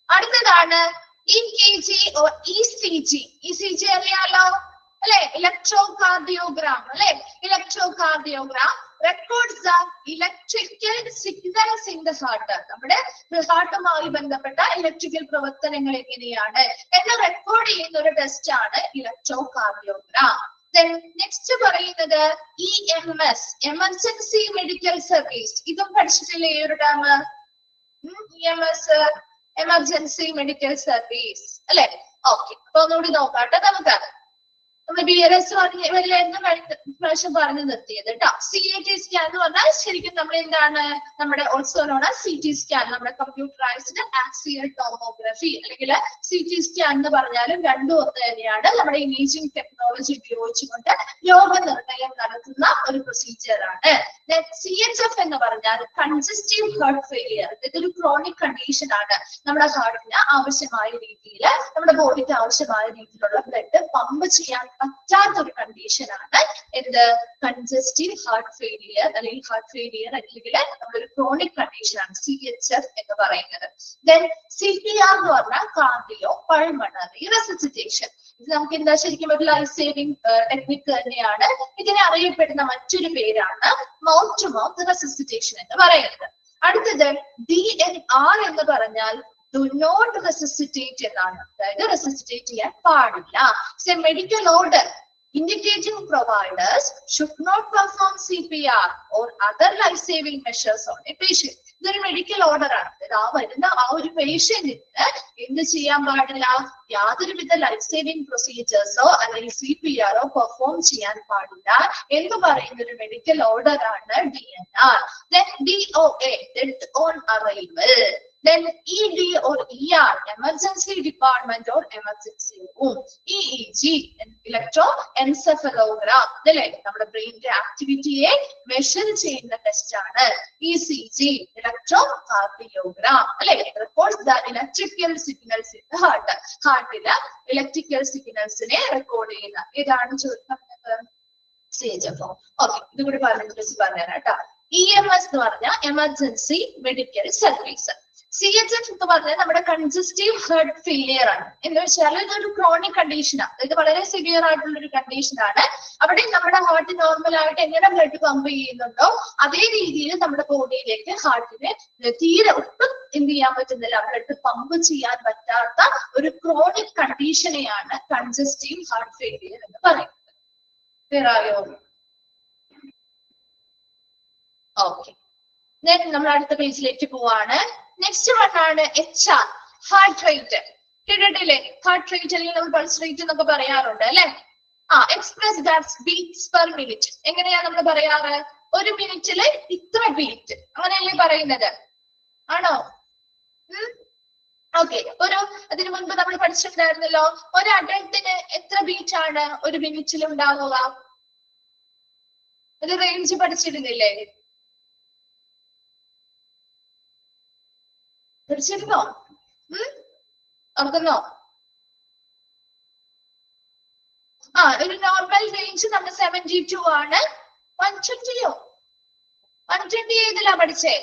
അടുത്തതാണ് EKG or ECG. ECG അറിയാലോ അല്ലെ, ഇലക്ട്രോ കാർഡിയോഗ്രാം അല്ലെ. Electro cardiogram records the electrical signals in the heart. നമ്മുടെ ഹാർട്ടുമായി ബന്ധപ്പെട്ട ഇലക്ട്രിക്കൽ പ്രവർത്തനങ്ങൾ എങ്ങനെയാണ് എന്ന് റെക്കോർഡ് ചെയ്യുന്ന ഒരു ടെസ്റ്റ് ആണ് ഇലക്ട്രോ കാർഡിയോഗ്രാം. നെക്സ്റ്റ് പറയുന്നത് EMS, എമർജൻസി മെഡിക്കൽ സർവീസ്. ഇതും പഠിച്ചിട്ടില്ലേ ഈ ഒരു term, EMS emergency medical service അല്ലെ. ഓക്കെ, അപ്പൊ ഒന്നുകൂടി നോക്കാട്ടെ നമുക്ക്. നമ്മൾ BLS പ്രാവശ്യം പറഞ്ഞു നിർത്തിയത് കേട്ടോ. CAT സ്കാൻ എന്ന് പറഞ്ഞാൽ ശരിക്കും നമ്മൾ എന്താണ്, നമ്മുടെ also known as CT scan, നമ്മുടെ കമ്പ്യൂട്ടറൈസ്ഡ് ആക്സിയൽ ടോമോഗ്രഫി അല്ലെങ്കിൽ CT സ്കാൻ എന്ന് പറഞ്ഞാലും രണ്ടും ഒന്ന് തന്നെയാണ്. നമ്മുടെ ഇമേജിംഗ് ടെക്നോളജി ഉപയോഗിച്ചുകൊണ്ട് രോഗനിർണയം നടത്തുന്ന ഒരു പ്രൊസീജിയർ ആണ്. CHF എന്ന് പറഞ്ഞാൽ കൺജസ്റ്റീവ് ഹാർട്ട് ഫെയിലിയർ. ഇതൊരു ക്രോണിക് കണ്ടീഷൻ ആണ്. നമ്മുടെ ഹാർട്ടിന് ആവശ്യമായ രീതിയിൽ, നമ്മുടെ ബോഡിക്ക് ആവശ്യമായ രീതിയിലുള്ള ബ്ലഡ് പമ്പ് ചെയ്യാൻ പറ്റാത്ത ഒരു കണ്ടീഷൻ ആണ് എന്ത്, കൺജസ്റ്റീവ് ഹാർട്ട് ഫെയിലിയർ അല്ലെങ്കിൽ ഹാർട്ട് ഫെയിലിയർ അല്ലെങ്കിൽ നമ്മളൊരു ക്രോണിക് കണ്ടീഷൻ ആണ് CHF എന്ന് പറയുന്നത്. ദെൻ CPR എന്ന് പറഞ്ഞാൽ കാർഡിയോ പൾമണറി റെസിസിറ്റേഷൻ. ഇത് നമുക്ക് എന്താ, ശരിക്കും ഒരു ലൈഫ് സേവിംഗ് ടെക്നിക്ക് തന്നെയാണ്. ഇതിനെ അറിയപ്പെടുന്ന മറ്റൊരു പേരാണ് മൗത്ത് ടു മൗത്ത് റെസിസിറ്റേഷൻ എന്ന് പറയുന്നത്. അടുത്തത് DNR എന്ന് പറഞ്ഞാൽ ഡു നോട്ട് റെസിസിറ്റേറ്റ് എന്നാണ്. അതായത് റെസിസിറ്റേറ്റ് ചെയ്യാൻ പാടില്ല. Medical order indicating providers should not perform CPR or other life-saving measures on a patient. ഇതൊരു മെഡിക്കൽ ഓർഡർ ആണ്. വരുന്ന ആ ഒരു പേഷ്യന്റിന് എന്ത് ചെയ്യാൻ പാടില്ല, യാതൊരുവിധ ലൈഫ് സേവിംഗ് പ്രൊസീജിയേഴ്സോ അല്ലെങ്കിൽ CPRോ പെർഫോം ചെയ്യാൻ പാടില്ല എന്ന് പറയുന്ന ഒരു മെഡിക്കൽ ഓർഡർ ആണ് DNR. Then DOA, dead on arrival. Then ED or ER, emergency department or emergency room. EEG, electroencephalogram, അല്ലേ നമ്മുടെ ബ്രെയിനിന്റെ ആക്ടിവിറ്റിയെ മെഷർ ചെയ്യുന്ന ടെസ്റ്റ് ആണ്. ECG, electrocardiogram, അല്ലെ records the electrical signals in the heart. ഹാർട്ടിലെ ഇലക്ട്രിക്കൽ സിഗ്നൽസിനെ record ചെയ്യുന്ന ഏതാണ് ചോദിക്കുന്നത്? CHF. ഓക്കെ, ഇത് കൂടി പറഞ്ഞുതരാം കേട്ടോ. EMS എന്ന് പറഞ്ഞാൽ എമർജൻസി മെഡിക്കൽ സർവീസ്. CHF എന്ന് പറഞ്ഞാൽ നമ്മുടെ കൺജസ്റ്റീവ് ഹെർട്ട് ഫെയിലിയർ ആണ്. എന്ന് വെച്ചാൽ ഇതൊരു ക്രോണിക് കണ്ടീഷനാണ്, ഇത് വളരെ സിവിയർ ആയിട്ടുള്ള ഒരു കണ്ടീഷനാണ്. അവിടെ നമ്മുടെ ഹാർട്ട് നോർമൽ ആയിട്ട് എങ്ങനെ ബ്ലഡ് പമ്പ് ചെയ്യുന്നുണ്ടോ അതേ രീതിയിൽ നമ്മുടെ ബോഡിയിലേക്ക് ഹാർട്ടിനെ തീരെ ഒട്ടും എന്ത് ചെയ്യാൻ പറ്റുന്നില്ല, ബ്ലഡ് പമ്പ് ചെയ്യാൻ പറ്റാത്ത ഒരു ക്രോണിക് കണ്ടീഷനെയാണ് കൺജസ്റ്റീവ് ഹാർട്ട് ഫെയിലിയർ എന്ന് പറയുന്നത്. ക്ലിയറായോ? ഓക്കെ, നമ്മൾ അടുത്ത പേജിലേക്ക് പോവാണ്. നെക്സ്റ്റ് വൺ ആണ് HR, ഹാർട്ട് റേറ്റ്. കേട്ടിട്ടില്ലേ? ഹാർട്ട് റേറ്റ് അല്ലെങ്കിൽ നമ്മൾ പൾസ് റേറ്റ് എന്നൊക്കെ പറയാറുണ്ട് അല്ലെ? Express that's beats per minute. എങ്ങനെയാ നമ്മൾ പറയാറ്? ഒരു മിനിറ്റില് ഇത്ര ബീറ്റ്, അങ്ങനെയല്ലേ പറയുന്നത്? ആണോ? ഓക്കെ, അതിനു മുൻപ് നമ്മൾ പഠിച്ചിട്ടുണ്ടായിരുന്നല്ലോ, ഒരു അഡൽട്ടിന് എത്ര ബീറ്റ് ആണ് ഒരു മിനിറ്റിൽ ഉണ്ടാവുക? ഒരു റേഞ്ച് പഠിച്ചിരുന്നില്ലേ? പഠിച്ചിരുന്നോ? ഓർക്കുന്നോ? ഒരു നോർമൽ റേഞ്ച് നമ്മൾ 72 ആണ്. 120യോ? 120 ഏതിലാ പഠിച്ചേ?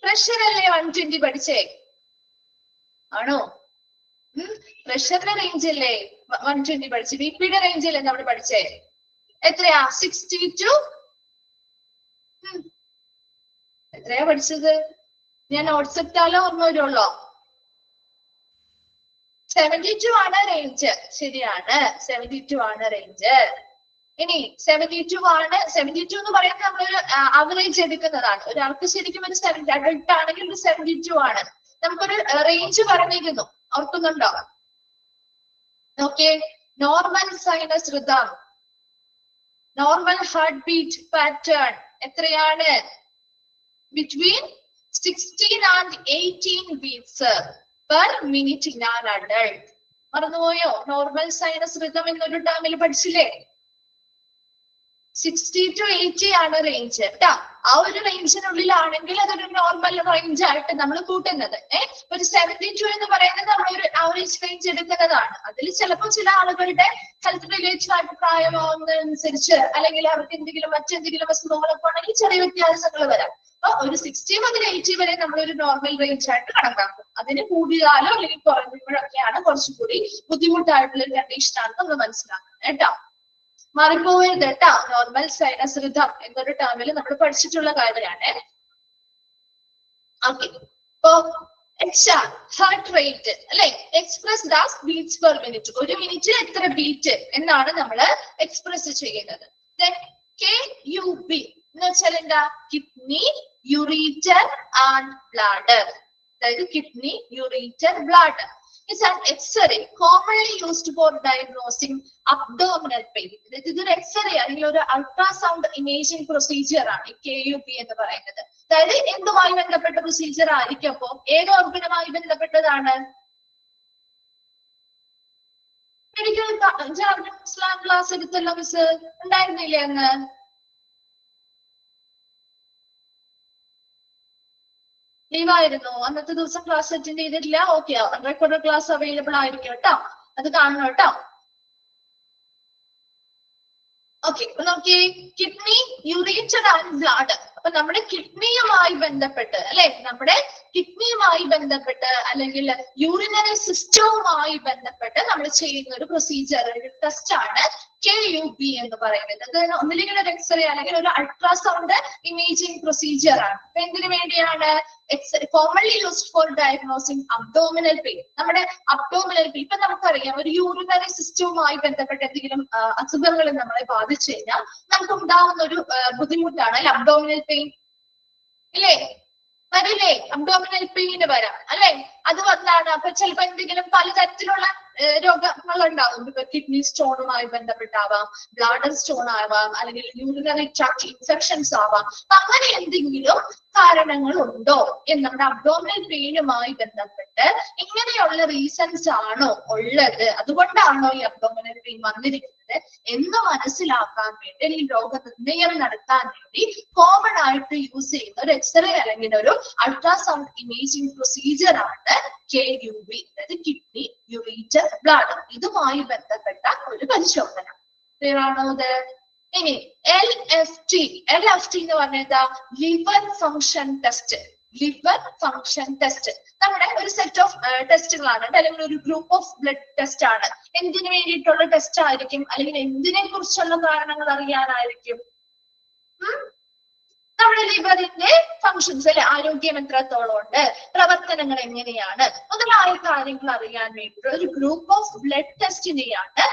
പ്രഷർ അല്ലേ 120 പഠിച്ചേ? ആണോ? പ്രഷറിന്റെ റേഞ്ച് അല്ലേ 120 പഠിച്ചേ? ബിപിയുടെ റേഞ്ച് അല്ലേ നമ്മൾ പഠിച്ചേ? എത്രയാ? 62. എത്രയാ പഠിച്ചത്? ഞാൻ നോട്ട്സ് ഇട്ടാലോ ഓർമ്മ വരുള്ളോ? 72 ആണ് റേഞ്ച്. ശരിയാണ്, 72 ആണ് റേഞ്ച്. ഇനി 72 ആണ്. 72 എന്ന് പറയുന്നത് നമ്മളൊരു ആവറേജ് എടുക്കുന്നതാണ്. ഒരാൾക്ക് ശരിക്കും ഒരു അഡൽട്ട് ആണെങ്കിൽ ഒരു 72 ആണ്. നമുക്കൊരു റേഞ്ച് പറഞ്ഞിരുന്നു, ഓർക്കുന്നുണ്ടോ? Okay, normal sinus rhythm, normal heart beat pattern എത്രയാണ്? Between 16 and 18 beats per minute in an adult. മറന്നുപോയോ? നോർമൽ സൈനസ് റിതം എന്നൊരു ടേമിൽ പഠിച്ചില്ലേ? 60 to 80 ആണ് റേഞ്ച് കേട്ടാ. ആ ഒരു റേഞ്ചിനുള്ളിലാണെങ്കിൽ അതൊരു നോർമൽ റേഞ്ച് ആയിട്ട് നമ്മൾ കൂട്ടുന്നത്. ഒരു 72 എന്ന് പറയുന്നത് നമ്മളൊരു ആവറേജ് റേഞ്ച് എടുക്കുന്നതാണ്. അതിൽ ചിലപ്പോൾ ചില ആളുകളുടെ ഹെൽത്ത് റിലേറ്റഡ് ആയിട്ട് പ്രായമാവുന്നതനുസരിച്ച് അല്ലെങ്കിൽ അവർക്ക് മറ്റെന്തെങ്കിലും അസുഖങ്ങളൊക്കെ ആണെങ്കിൽ ചെറിയ വ്യത്യാസങ്ങൾ വരാം. അപ്പൊ ഒരു 60 മുതൽ 80 വരെ നമ്മളൊരു നോർമൽ റേഞ്ച് ആയിട്ട് കണക്കാക്കും. അതിന് കൂടിയാലോ അല്ലെങ്കിൽ കുറഞ്ഞപ്പോഴൊക്കെയാണ് കുറച്ചുകൂടി ബുദ്ധിമുട്ടായിട്ടുള്ള ഒരു കണ്ടീഷൻ ആണെന്ന് നമ്മൾ മനസ്സിലാക്കുന്നത് കേട്ടോ. മാറിപ്പോയത് കേട്ടോ. നോർമൽ സൈനസ് റിതം എന്നൊരു ടേമിൽ നമ്മൾ പഠിച്ചിട്ടുള്ള കാര്യമാണ്. ഓക്കെ, അപ്പോ HR, ഹാർട്ട് റേറ്റ് അല്ലെ, expressed as beats per minute. ഒരു മിനിറ്റിൽ എത്ര ബീറ്റ് എന്നാണ് നമ്മൾ എക്സ്പ്രസ് ചെയ്യുന്നത്. Then KUB എന്ന് വെച്ചാൽ എന്താ? Kidney, ureter and bladder. അതായത് kidney, ureter, bladder. It's an X-ray commonly used for diagnosing abdominal pain. ഇതൊരു എക്സ്റേ അല്ലെങ്കിൽ ഒരു അൾട്രാസൗണ്ട് ഇമേജിംഗ് പ്രൊസീജിയർ ആണ് ഈ KUB എന്ന് പറയുന്നത്. അതായത് എന്തുമായി ബന്ധപ്പെട്ട പ്രൊസീജിയർ ആയിരിക്കും? അപ്പോ ഏത് ഓർഗനുമായി ബന്ധപ്പെട്ടതാണ്? മെഡിക്കൽ ക്ലാസ് എടുത്തല്ലോ മിസ്, ഉണ്ടായിരുന്നില്ലേ അന്ന്? ലീവായിരുന്നു, അന്നത്തെ ദിവസം ക്ലാസ് അറ്റൻഡ് ചെയ്തിട്ടില്ല. ഓക്കെ, റെക്കോർഡ് ക്ലാസ് അവൈലബിൾ ആയിരിക്കും കേട്ടോ, അത് കാണണം കേട്ടോ. ഓക്കെ, അപ്പൊ നോക്കിയേ, കിഡ്നി, യൂറീറ്റർ ആൻഡ് ബ്ലാഡർ. അപ്പൊ നമ്മുടെ കിഡ്നിയുമായി ബന്ധപ്പെട്ട് അല്ലെ, നമ്മുടെ കിഡ്നിയുമായി ബന്ധപ്പെട്ട് അല്ലെങ്കിൽ യൂറിനറി സിസ്റ്റവുമായി ബന്ധപ്പെട്ട് നമ്മൾ ചെയ്യുന്ന ഒരു പ്രൊസീജിയർ, ഒരു ടെസ്റ്റ് ആണ് KUB എന്ന് പറയുന്നത്. അത് ഒന്നില്ലെങ്കിൽ ഒരു എക്സ്റേ അല്ലെങ്കിൽ ഒരു അൾട്രാസൗണ്ട് ഇമേജിംഗ് പ്രൊസീജിയർ ആണ്. അപ്പൊ എന്തിനു വേണ്ടിയാണ്? Commonly used for diagnosing abdominal pain. നമ്മുടെ അബ്ഡോമിനൽ പെയിൻ ഇപ്പൊ നമുക്കറിയാം, ഒരു യൂറിനറി സിസ്റ്റവുമായി ബന്ധപ്പെട്ട എന്തെങ്കിലും അസുഖങ്ങൾ നമ്മളെ ബാധിച്ചു കഴിഞ്ഞാൽ നമുക്ക് ഉണ്ടാവുന്ന ഒരു ബുദ്ധിമുട്ടാണ് അബ്ഡോമിനൽ പെയിൻ ഇല്ലേ? വരില്ലേ? അബ്ഡോമിനൽ പെയിന് വരാം അല്ലെ? അത് വന്നാണ് അപ്പൊ ചിലപ്പോ എന്തെങ്കിലും പലതരത്തിലുള്ള രോഗങ്ങൾ ഉണ്ടാവും. ഇപ്പൊ കിഡ്നി സ്റ്റോണുമായി ബന്ധപ്പെട്ടാവാം, ബ്ലാഡർ സ്റ്റോൺ ആവാം, അല്ലെങ്കിൽ യൂറിനറി ട്രാക്ട് ഇൻഫെക്ഷൻസ് ആവാം. അങ്ങനെ എന്തെങ്കിലും കാരണങ്ങൾ ഉണ്ടോ എന്ന് നമ്മുടെ അബ്ഡോമിനൽ പെയിനുമായി ബന്ധപ്പെട്ട് ഇങ്ങനെയുള്ള റീസൺസ് ആണോ ഉള്ളത്, അതുകൊണ്ടാണോ ഈ അബ്ഡോമിനൽ പെയിൻ വന്നിരിക്കുന്നത് എന്ന് മനസ്സിലാക്കാൻ വേണ്ടി അല്ലെങ്കിൽ രോഗനിർണയം നടത്താൻ വേണ്ടി കോമൺ ആയിട്ട് യൂസ് ചെയ്യുന്ന ഒരു എക്സ്റേ അല്ലെങ്കിൽ ഒരു അൾട്രാസൗണ്ട് ഇമേജിംഗ് പ്രൊസീജിയർ ആണ് KUB, അതായത് കിഡ്നി യൂറിറ്റർ ബ്ലാഡർ. ഇതുമായി ബന്ധപ്പെട്ട ഒരു പരിശോധന. ക്ലിയർ ആണോ ഇത്? ഇനി LFT എന്ന് പറഞ്ഞാൽ liver function test. Liver function test നമ്മുടെ ഒരു സെറ്റ് ഓഫ് ടെസ്റ്റുകളാണ്, അല്ലെങ്കിൽ ഒരു ഗ്രൂപ്പ് ഓഫ് ബ്ലഡ് ടെസ്റ്റ് ആണ്. എന്തിനു വേണ്ടിയിട്ടുള്ള ടെസ്റ്റ് ആയിരിക്കും, അല്ലെങ്കിൽ എന്തിനെ കുറിച്ചുള്ള കാരണങ്ങൾ അറിയാനായിരിക്കും? നമ്മുടെ ലിവറിന്റെ ഫങ്ഷൻസ് അല്ലെ, ആരോഗ്യം എത്രത്തോളം ഉണ്ട്, പ്രവർത്തനങ്ങൾ എങ്ങനെയാണ് മുതലായ കാര്യങ്ങൾ അറിയാൻ വേണ്ടിയിട്ട് ഒരു ഗ്രൂപ്പ് ഓഫ് ബ്ലഡ് ടെസ്റ്റിനെയാണ്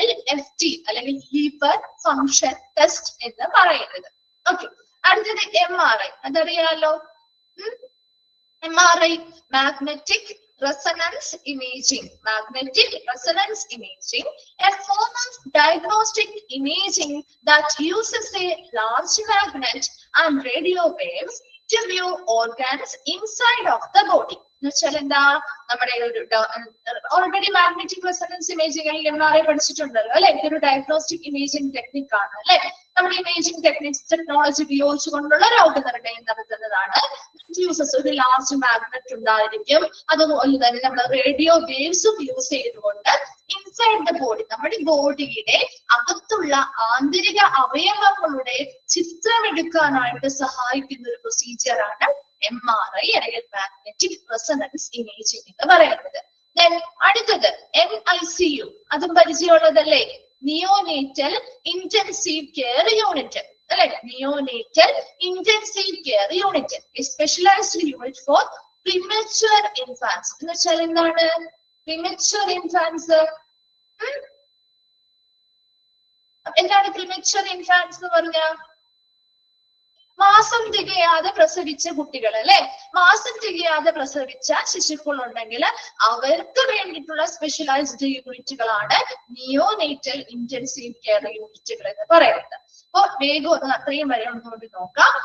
LFT അല്ലെങ്കിൽ ലിവർ ഫംഗ്ഷൻ ടെസ്റ്റ് എന്ന് പറയുന്നത്. ഓക്കെ, അടുത്തത് MRI. അതറിയാലോ, MRI magnetic resonance imaging. Magnetic resonance imaging, a form of diagnostic imaging that uses a large magnet and radio waves to view organs inside of the body. എന്നുവെച്ചാൽ എന്താ, നമ്മുടെ ഒരു already magnetic resonance imaging MRI പഠിച്ചിട്ടുണ്ടല്ലോ അല്ലെ? ഇതൊരു diagnostic imaging technique ആണ് അല്ലെ? നമ്മുടെ imaging technology ഉപയോഗിച്ചുകൊണ്ടുള്ള രോഗനിർണയം നടത്തുന്നതാണ്. യൂസസ് ഒരു ലാർജ് മാഗ്നറ്റ് ഉണ്ടായിരിക്കും, അതുപോലെ തന്നെ നമ്മൾ റേഡിയോ വേവ്സും യൂസ് ചെയ്തുകൊണ്ട് ഇൻസൈഡ് ദ ബോഡി, നമ്മുടെ ബോഡിയുടെ അകത്തുള്ള ആന്തരിക അവയവങ്ങളുടെ ചിത്രമെടുക്കാനായിട്ട് സഹായിക്കുന്ന ഒരു പ്രൊസീജിയർ ആണ് MRI അല്ലെങ്കിൽ മാഗ്നറ്റിക് റെസൊണൻസ് ഇമേജിംഗ് എന്ന് പറയുന്നത്. ദെൻ അടുത്തത് NICU. അതും പരിചയമുള്ളതല്ലേ? നിയോനേറ്റൽ ഇന്റൻസീവ് കെയർ യൂണിറ്റ് അല്ലെ? Neonatal intensive care unit, specialised unit for premature infants. എന്ന് വെച്ചാൽ എന്താണ് പ്രിമച്വർ ഇൻഫാൻസ്? എന്താണ് പ്രിമച്വർ ഇൻഫാൻസ് എന്ന് പറഞ്ഞ? മാസം തികയാതെ പ്രസവിച്ച കുട്ടികൾ അല്ലെ? മാസം തികയാതെ പ്രസവിച്ച ശിശുക്കൾ ഉണ്ടെങ്കിൽ അവർക്ക് വേണ്ടിയിട്ടുള്ള സ്പെഷ്യലൈസ്ഡ് യൂണിറ്റുകളാണ് നിയോനേറ്റൽ ഇന്റൻസീവ് കെയർ യൂണിറ്റുകൾ എന്ന് പറയുന്നത്. അപ്പൊ വേഗം ഒന്ന് അത്രയും വരെ ഒന്നുകൊണ്ട് നോക്കാം.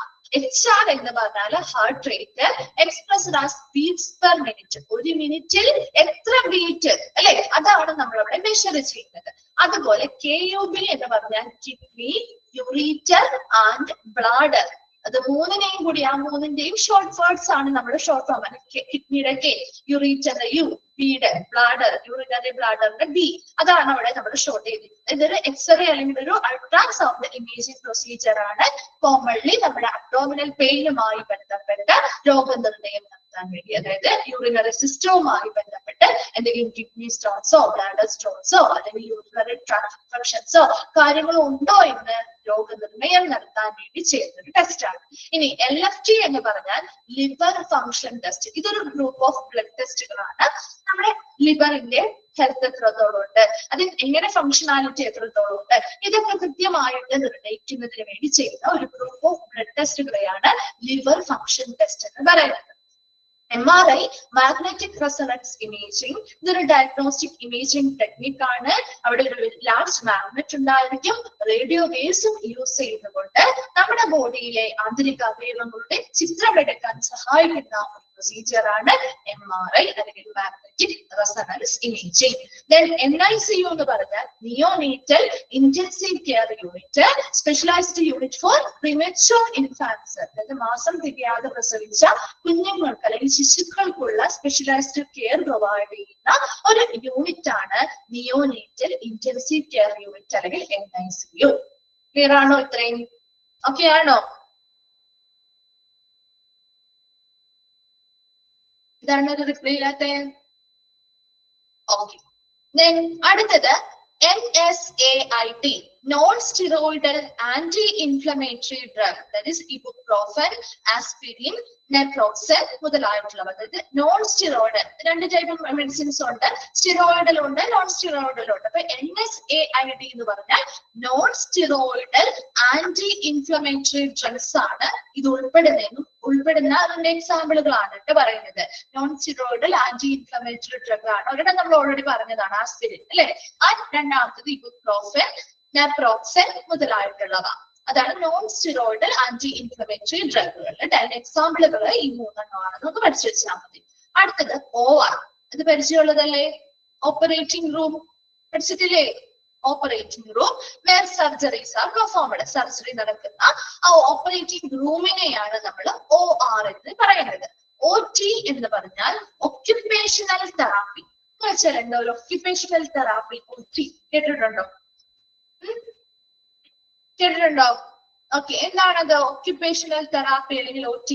HR എന്ന് പറഞ്ഞാൽ heart rate expressed as beats per minute. ഒരു മിനിറ്റിൽ എത്ര ബീറ്റ് അല്ലെ, അതാണ് നമ്മൾ അവിടെ മെഷർ ചെയ്യുന്നത്. അതുപോലെ KUB എന്ന് പറഞ്ഞാൽ കിഡ്നി, യൂറിറ്റർ ആൻഡ് ബ്ലാഡർ. അത് മൂന്നിനെയും കൂടി, ആ മൂന്നിന്റെയും ഷോർട്ട് വേർഡ്സ് ആണ് നമ്മുടെ ഷോർട്ട് ഫോം. കിഡ്നിയുടെ K, യൂറിറ്ററിന്റെ U, ബിയുടെ ബ്ലാഡർ, യൂറിനറി ബ്ലാഡറിന്റെ B. അതാണ് അവിടെ നമ്മൾ ഷോർട്ട് ചെയ്തിരിക്കുന്നത്. ഇതൊരു എക്സ്റേ അല്ലെങ്കിൽ ഒരു അൾട്രാസൗണ്ട് ഇമേജിംഗ് പ്രൊസീജിയർ ആണ്. കോമൺലി നമ്മുടെ അബ്ഡോമിനൽ പെയിനുമായി ബന്ധപ്പെട്ട രോഗനിർണയം നടത്താൻ വേണ്ടി, അതായത് യൂറിനറി സിസ്റ്റവുമായി ബന്ധപ്പെട്ട് എന്തെങ്കിലും കിഡ്നി സ്റ്റോൺസോ ബ്ലാഡർ സ്റ്റോൺസോ അല്ലെങ്കിൽ യൂറിനറി ട്രാക്ട് ഇൻഫെക്ഷൻസോ കാര്യങ്ങളോ ഉണ്ടോ എന്ന് രോഗനിർണയം നടത്താൻ വേണ്ടി ചെയ്യുന്ന ഒരു ടെസ്റ്റ് ആണ്. ഇനി LFT എന്ന് പറഞ്ഞാൽ ലിവർ ഫംഗ്ഷൻ ടെസ്റ്റ്. ഇതൊരു ഗ്രൂപ്പ് ഓഫ് ബ്ലഡ് ടെസ്റ്റുകളാണ്. നമ്മുടെ ലിവറിന്റെ ഹെൽത്ത് എത്രത്തോളം ഉണ്ട്, അതിന് എങ്ങനെ ഫംഗ്ഷനാലിറ്റി എത്രത്തോളം ഉണ്ട്, ഇതൊക്കെ കൃത്യമായിട്ട് നിർണ്ണയിക്കുന്നതിന് വേണ്ടി ചെയ്യുന്ന ഒരു ഗ്രൂപ്പ് ഓഫ് ബ്ലഡ് ടെസ്റ്റുകളെയാണ് ലിവർ ഫംഗ്ഷൻ ടെസ്റ്റ് എന്ന് പറയുന്നത്. MRI മാഗ്നറ്റിക് റെസൊണൻസ് ഇമേജിംഗ്, ഇതൊരു ഡയഗ്നോസ്റ്റിക് ഇമേജിംഗ് ടെക്നിക് ആണ്. അവിടെ ഒരു ലാർജ് മാഗ്നറ്റ് ഉണ്ടായിരിക്കും, റേഡിയോ വേവ്സും യൂസ് ചെയ്യുന്നതുകൊണ്ട് നമ്മുടെ ബോഡിയിലെ ആന്തരിക അവയവങ്ങളുടെ ചിത്രമെടുക്കാൻ സഹായിക്കുന്ന ഒരു പ്രൊസീജിയർ ആണ് MRI അല്ലെങ്കിൽ magnetic resonance imaging. Then NICU എന്ന് പറഞ്ഞാൽ neonatal intensive care unit, specialised unit for premature infants. അതായത് മാസം തികയാതെ പ്രസവിച്ച കുഞ്ഞുങ്ങൾക്ക് അല്ലെങ്കിൽ ശിശുക്കൾക്കുള്ള സ്പെഷ്യലൈസ്ഡ് കെയർ പ്രൊവൈഡ് ചെയ്യുന്ന ഒരു യൂണിറ്റ് ആണ് നിയോനേറ്റൽ ഇന്റൻസീവ് കെയർ യൂണിറ്റ് അല്ലെങ്കിൽ NICU. ക്ലിയർ ആണോ? ഇത്രയും ഓക്കെ ആണോ? ഇതാണ് ഒരു റിപ്ലൈ ഇല്ലാത്ത. ഓക്കെ, അടുത്തത് NSAID, non steroidal anti inflammatory drug, that is ibuprofen, aspirin, naproxen മുതലായിട്ടുള്ളവ. അതായത് നോൺ സ്റ്റിറോയിഡൽ, രണ്ട് ടൈപ്പ് മെഡിസിൻസ് ഉണ്ട്, സ്റ്റിറോയിഡൽ ഉണ്ട്, നോൺ സ്റ്റിറോയിഡൽ ഉണ്ട്. അപ്പൊ NSAID എന്ന് പറഞ്ഞാൽ non steroidal anti inflammatory drugs ആണ് ഇത് ഉൾപ്പെടുന്നതെന്നും ഉൾപ്പെടുന്ന അതിന്റെ എക്സാമ്പിളുകളാണ് കേട്ടോ പറയുന്നത്. Non steroidal anti inflammatory drug ആണ്. ഒരെണ്ണം നമ്മൾ ഓൾറെഡി പറഞ്ഞതാണ് ആസ്പിരിൻ അല്ലെ. രണ്ടാമത്തത് ഇബുപ്രോഫൻ, നാപ്രോക്സൻ മുതലായിട്ടുള്ളവ. അതാണ് നോൺ സ്റ്റിറോയിഡൽ ആന്റി ഇൻഫ്ലമേറ്ററി ഡ്രഗുകൾ. അതിന്റെ എക്സാമ്പിളുകൾ ഈ 3 നമുക്ക് പഠിച്ചു വെച്ചാൽ മതി. അടുത്തത് OR. ഇത് പരിചയമുള്ളതല്ലേ? ഓപ്പറേറ്റിംഗ് റൂം പഠിച്ചിട്ടില്ലേ? Operating room where surgeries are performed. Surgery നടക്കുന്ന ആ ഓപ്പറേറ്റിംഗ് റൂമിനെയാണ് നമ്മൾ OR എന്ന് പറയുന്നത്. OT എന്ന് പറഞ്ഞാൽ ഒക്യുപേഷണൽ തെറാപ്പി. വെച്ചാൽ എന്താ ഒരു ഒക്യുപേഷണൽ തെറാപ്പി? OT കേട്ടിട്ടുണ്ടോ? കേട്ടിട്ടുണ്ടോ? ഓക്കെ, എന്താണത് ഒക്യുപേഷണൽ തെറാപ്പി അല്ലെങ്കിൽ OT?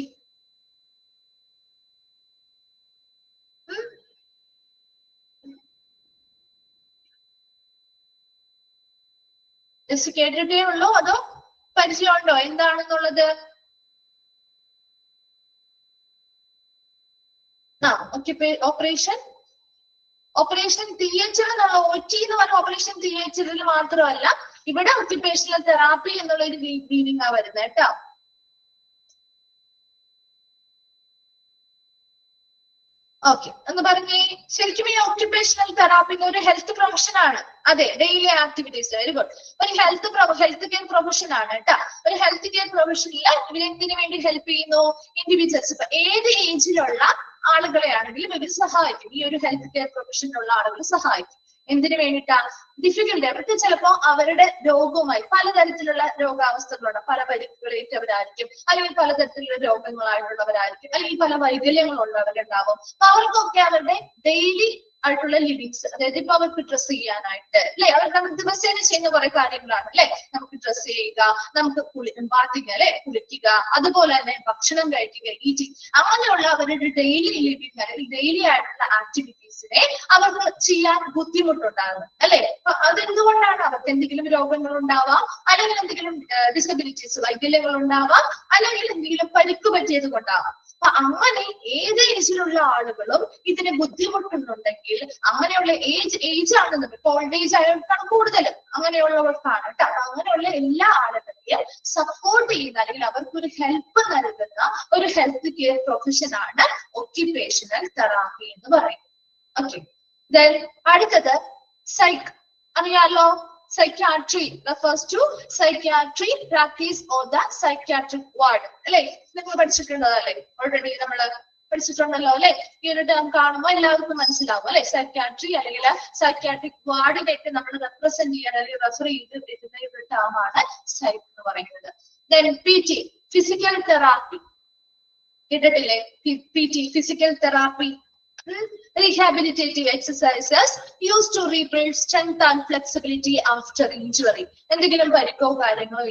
ജസ്റ്റ് കേട്ടിട്ടേ ഉള്ളൂ അതോ പരിചയമുണ്ടോ എന്താണെന്നുള്ളത്? ഓപ്പറേഷൻ തിയേറ്റർ എന്നുള്ള OT എന്ന് പറഞ്ഞ ഓപ്പറേഷൻ തിയേറ്ററിൽ മാത്രമല്ല, ഇവിടെ ഒക്യുപേഷണൽ തെറാപ്പി എന്നുള്ള ഒരു മീനിങ് ആ വരുന്നത് കേട്ടോ. ഓക്കെ, എന്ന് പറഞ്ഞേ. ശരിക്കും ഈ ഒക്യുപേഷണൽ തെറാപ്പി ഒരു ഹെൽത്ത് പ്രൊഫഷൻ ആണ്. അതെ, ഡെയിലി ആക്ടിവിറ്റീസ്. Very good. ഒരു ഹെൽത്ത് കെയർ പ്രൊഫഷൻ ആണ് കേട്ടോ. ഒരു ഹെൽത്ത് കെയർ പ്രൊഫഷനിൽ ഇവരെന്തിനു വേണ്ടി ഹെൽപ്പ് ചെയ്യുന്നു? ഇൻഡിവിജ്വൽസ്. ഇപ്പൊ ഏത് ഏജിലുള്ള ആളുകളെയാണെങ്കിലും ഇവർ സഹായിക്കും. ഈ ഒരു ഹെൽത്ത് കെയർ പ്രൊഫഷനിലുള്ള ആളുകൾ സഹായിക്കും. എന്തിനു വേണ്ടിയിട്ടാ? ഡിഫിക്കൽട്ടി, അവർക്ക് ചിലപ്പോ അവരുടെ രോഗവുമായി പലതരത്തിലുള്ള രോഗാവസ്ഥകളുണ്ട്. പല പരിക്കുകളേറ്റവരായിരിക്കും, അല്ലെങ്കിൽ പലതരത്തിലുള്ള രോഗങ്ങളായിട്ടുള്ളവരായിരിക്കും, അല്ലെങ്കിൽ പല വൈകല്യങ്ങളുള്ളവരുണ്ടാവും. അപ്പൊ അവർക്കൊക്കെ അവരുടെ ഡെയിലി ആയിട്ടുള്ള ലിവിങ്സ്, അതായത് ഇപ്പൊ അവർക്ക് ഡ്രസ് ചെയ്യാനായിട്ട് അല്ലെ, അവർക്ക് നമുക്ക് ദിവസേന ചെയ്യുന്ന കുറെ കാര്യങ്ങളാണ് അല്ലെ. നമുക്ക് ഡ്രസ് ചെയ്യുക, നമുക്ക് ബാത്തിങ് അല്ലെ, കുളിക്കുക, അതുപോലെ തന്നെ ഭക്ഷണം കഴിക്കുക, ഈറ്റിംഗ്, അങ്ങനെയുള്ള അവരുടെ ഡെയിലി ലിവിങ് അല്ലെങ്കിൽ ഡെയിലി ആയിട്ടുള്ള ആക്ടിവിറ്റീസിനെ അവർക്ക് ചെയ്യാൻ ബുദ്ധിമുട്ടുണ്ടാകും അല്ലെ. അതെന്തുകൊണ്ടാണ്? അവർക്ക് എന്തെങ്കിലും രോഗങ്ങൾ ഉണ്ടാവാം, അല്ലെങ്കിൽ എന്തെങ്കിലും ഡിസബിലിറ്റീസ് വൈകല്യങ്ങൾ ഉണ്ടാവാം, അല്ലെങ്കിൽ എന്തെങ്കിലും പരിക്ക് പറ്റിയത് കൊണ്ടാവാം. അപ്പൊ അങ്ങനെ ഏത് ഏജിലുള്ള ആളുകളും ഇതിന് ബുദ്ധിമുട്ടുന്നുണ്ടെങ്കിൽ അങ്ങനെയുള്ള ഏജ് ആണ് ഇപ്പൊ ഓൾഡ് ഏജ് ആയവർക്കാണ് കൂടുതലും, അങ്ങനെയുള്ളവർക്കാണ് കേട്ടോ. അങ്ങനെയുള്ള എല്ലാ ആളുകളെയും സപ്പോർട്ട് ചെയ്യുന്ന അല്ലെങ്കിൽ അവർക്കൊരു ഹെൽപ്പ് നൽകുന്ന ഒരു ഹെൽത്ത് കെയർ പ്രൊഫഷൻ ആണ് ഒക്യുപേഷണൽ തെറാപ്പി എന്ന് പറയുന്നത്. ഓക്കെ, അടുത്തത് അറിയാലോ. Psychiatry refers to psychiatry practice or the psychiatric ward. അല്ലെ, നിങ്ങൾ പഠിച്ചിട്ടുള്ളതല്ലേ? ഓൾറെഡി നമ്മൾ പഠിച്ചിട്ടുണ്ടല്ലോ അല്ലെ. ഈ ഒരു ടേം കാണുമ്പോൾ എല്ലാവർക്കും മനസ്സിലാവും അല്ലെ. സൈക്യാട്രി അല്ലെങ്കിൽ സൈക്യാട്രിക് വാർഡിലേക്ക് നമ്മൾ റെപ്രസെന്റ് ചെയ്യാൻ അല്ലെങ്കിൽ റെഫർ ചെയ്ത് വരുന്ന ഒരു ടേം ആണ് സൈക്ക് എന്ന് പറയുന്നത്. Then PT, physical therapy. കേട്ടിട്ടില്ലേ? PT, physical therapy. Rehabilitative exercises used to rebuild strength and flexibility after injury. എന്തെങ്കിലും പരിക്കോ കാര്യങ്ങളോ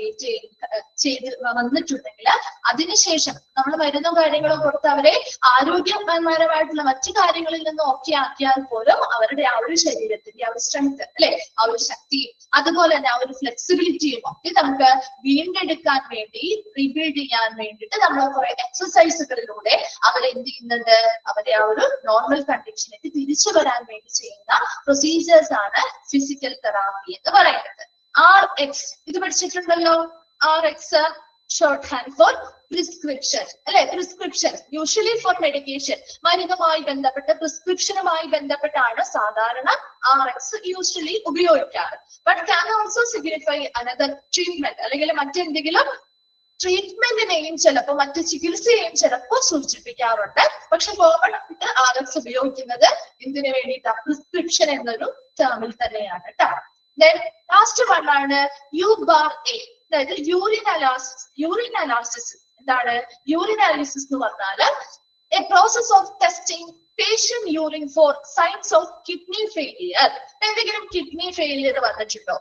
ചെയ്ത് വന്നിട്ടുണ്ടെങ്കിൽ അതിനുശേഷം നമ്മൾ മരുന്നോ കാര്യങ്ങളോ കൊടുത്ത് അവരെ ആരോഗ്യപരമായിട്ടുള്ള മറ്റു കാര്യങ്ങളിൽ നിന്ന് ഓക്കെ ആക്കിയാൽ പോലും അവരുടെ ആ ഒരു ശരീരത്തിന്റെ ആ ഒരു സ്ട്രെങ്ത് അല്ലെ, ആ ഒരു ശക്തിയും അതുപോലെ തന്നെ ആ ഒരു ഫ്ലെക്സിബിലിറ്റിയും ഒക്കെ നമുക്ക് വീണ്ടെടുക്കാൻ വേണ്ടി റീബിൽഡ് ചെയ്യാൻ വേണ്ടിയിട്ട് നമ്മൾ കുറെ എക്സസൈസുകളിലൂടെ അവരെ എന്ത് ചെയ്യുന്നുണ്ട്? അവരെ ആ ഒരു നോർമൽ കണ്ടീഷനിലേക്ക് തിരിച്ചു വരാൻ വേണ്ടി ചെയ്യുന്ന പ്രൊസീജിയേഴ്സ് ആണ് ഫിസിക്കൽ തെറാപ്പി എന്ന് പറയുന്നത്. RX ഇത് പഠിച്ചിട്ടുണ്ടല്ലോ. RX short hand four prescription അല്ലെ. പ്രിസ്ക്രിപ്ഷൻ യൂഷ്വലി ഫോർ മെഡിക്കേഷൻ, മരുന്നുമായി ബന്ധപ്പെട്ട പ്രിസ്ക്രിപ്ഷനുമായി ബന്ധപ്പെട്ടാണ് സാധാരണ RX യൂഷ്വലി ഉപയോഗിക്കാറ്. But can also signify another treatment, അല്ലെങ്കിൽ മറ്റെന്തെങ്കിലും ട്രീറ്റ്മെന്റിനെയും ചിലപ്പോൾ മറ്റു ചികിത്സയെയും ചിലപ്പോൾ സൂചിപ്പിക്കാറുണ്ട്. പക്ഷെ കോമൺ RX ഉപയോഗിക്കുന്നത് എന്തിനു വേണ്ടിയിട്ടാണ്? പ്രിസ്ക്രിപ്ഷൻ എന്നൊരു ടേമിൽ തന്നെയാണ് കേട്ടോ. ലാസ്റ്റ് വൺ ആണ് UBAR A, അതായത് യൂറിൻ അനാലിസിസ്. എന്താണ് യൂറിൻ അനാലിസിസ് എന്ന് പറഞ്ഞാല് A process of testing patient urine for signs of kidney failure. എന്തെങ്കിലും കിഡ്നി ഫെയിലിയർ വന്നിട്ടുണ്ടോ,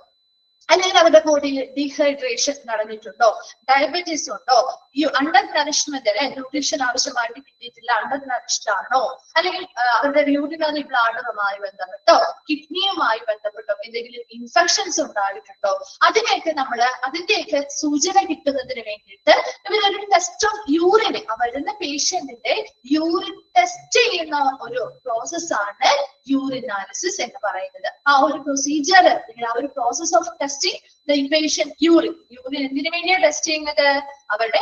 അല്ലെങ്കിൽ അവരുടെ ബോഡിയിൽ ഡീഹൈഡ്രേഷൻ നടന്നിട്ടുണ്ടോ, ഡയബറ്റീസ് ഉണ്ടോ, ഈ അണ്ടർ നറിഷ്മെന്റ് അല്ലെ, ന്യൂട്രീഷൻ ആവശ്യമായിട്ട് കിട്ടിയിട്ടില്ല, അണ്ടർ നറിഷ്ഡ് ആണോ, അല്ലെങ്കിൽ അവരുടെ യൂറിനറി ബ്ലാഡറുമായി ബന്ധപ്പെട്ടോ കിഡ്നിയുമായി ബന്ധപ്പെട്ടോ എന്തെങ്കിലും ഇൻഫെക്ഷൻസ് ഉണ്ടായിട്ടുണ്ടോ, അതിന്റെയൊക്കെ സൂചന കിട്ടുന്നതിന് വേണ്ടിയിട്ട് ഇവരൊരു ടെസ്റ്റ് ഓഫ് യൂറിൻ, വരുന്ന പേഷ്യന്റിന്റെ യൂറിൻ ടെസ്റ്റ് ചെയ്യുന്ന ഒരു പ്രോസസ് ആണ് യൂറിൻ അനാലിസിസ് എന്ന് പറയുന്നത്. ആ ഒരു പ്രൊസീജിയർ അല്ലെങ്കിൽ ആ ഒരു process of test testing the patient urine. Urine എന്തിനു വേണ്ടിയാണ് ടെസ്റ്റ് ചെയ്യുന്നത്? അവരുടെ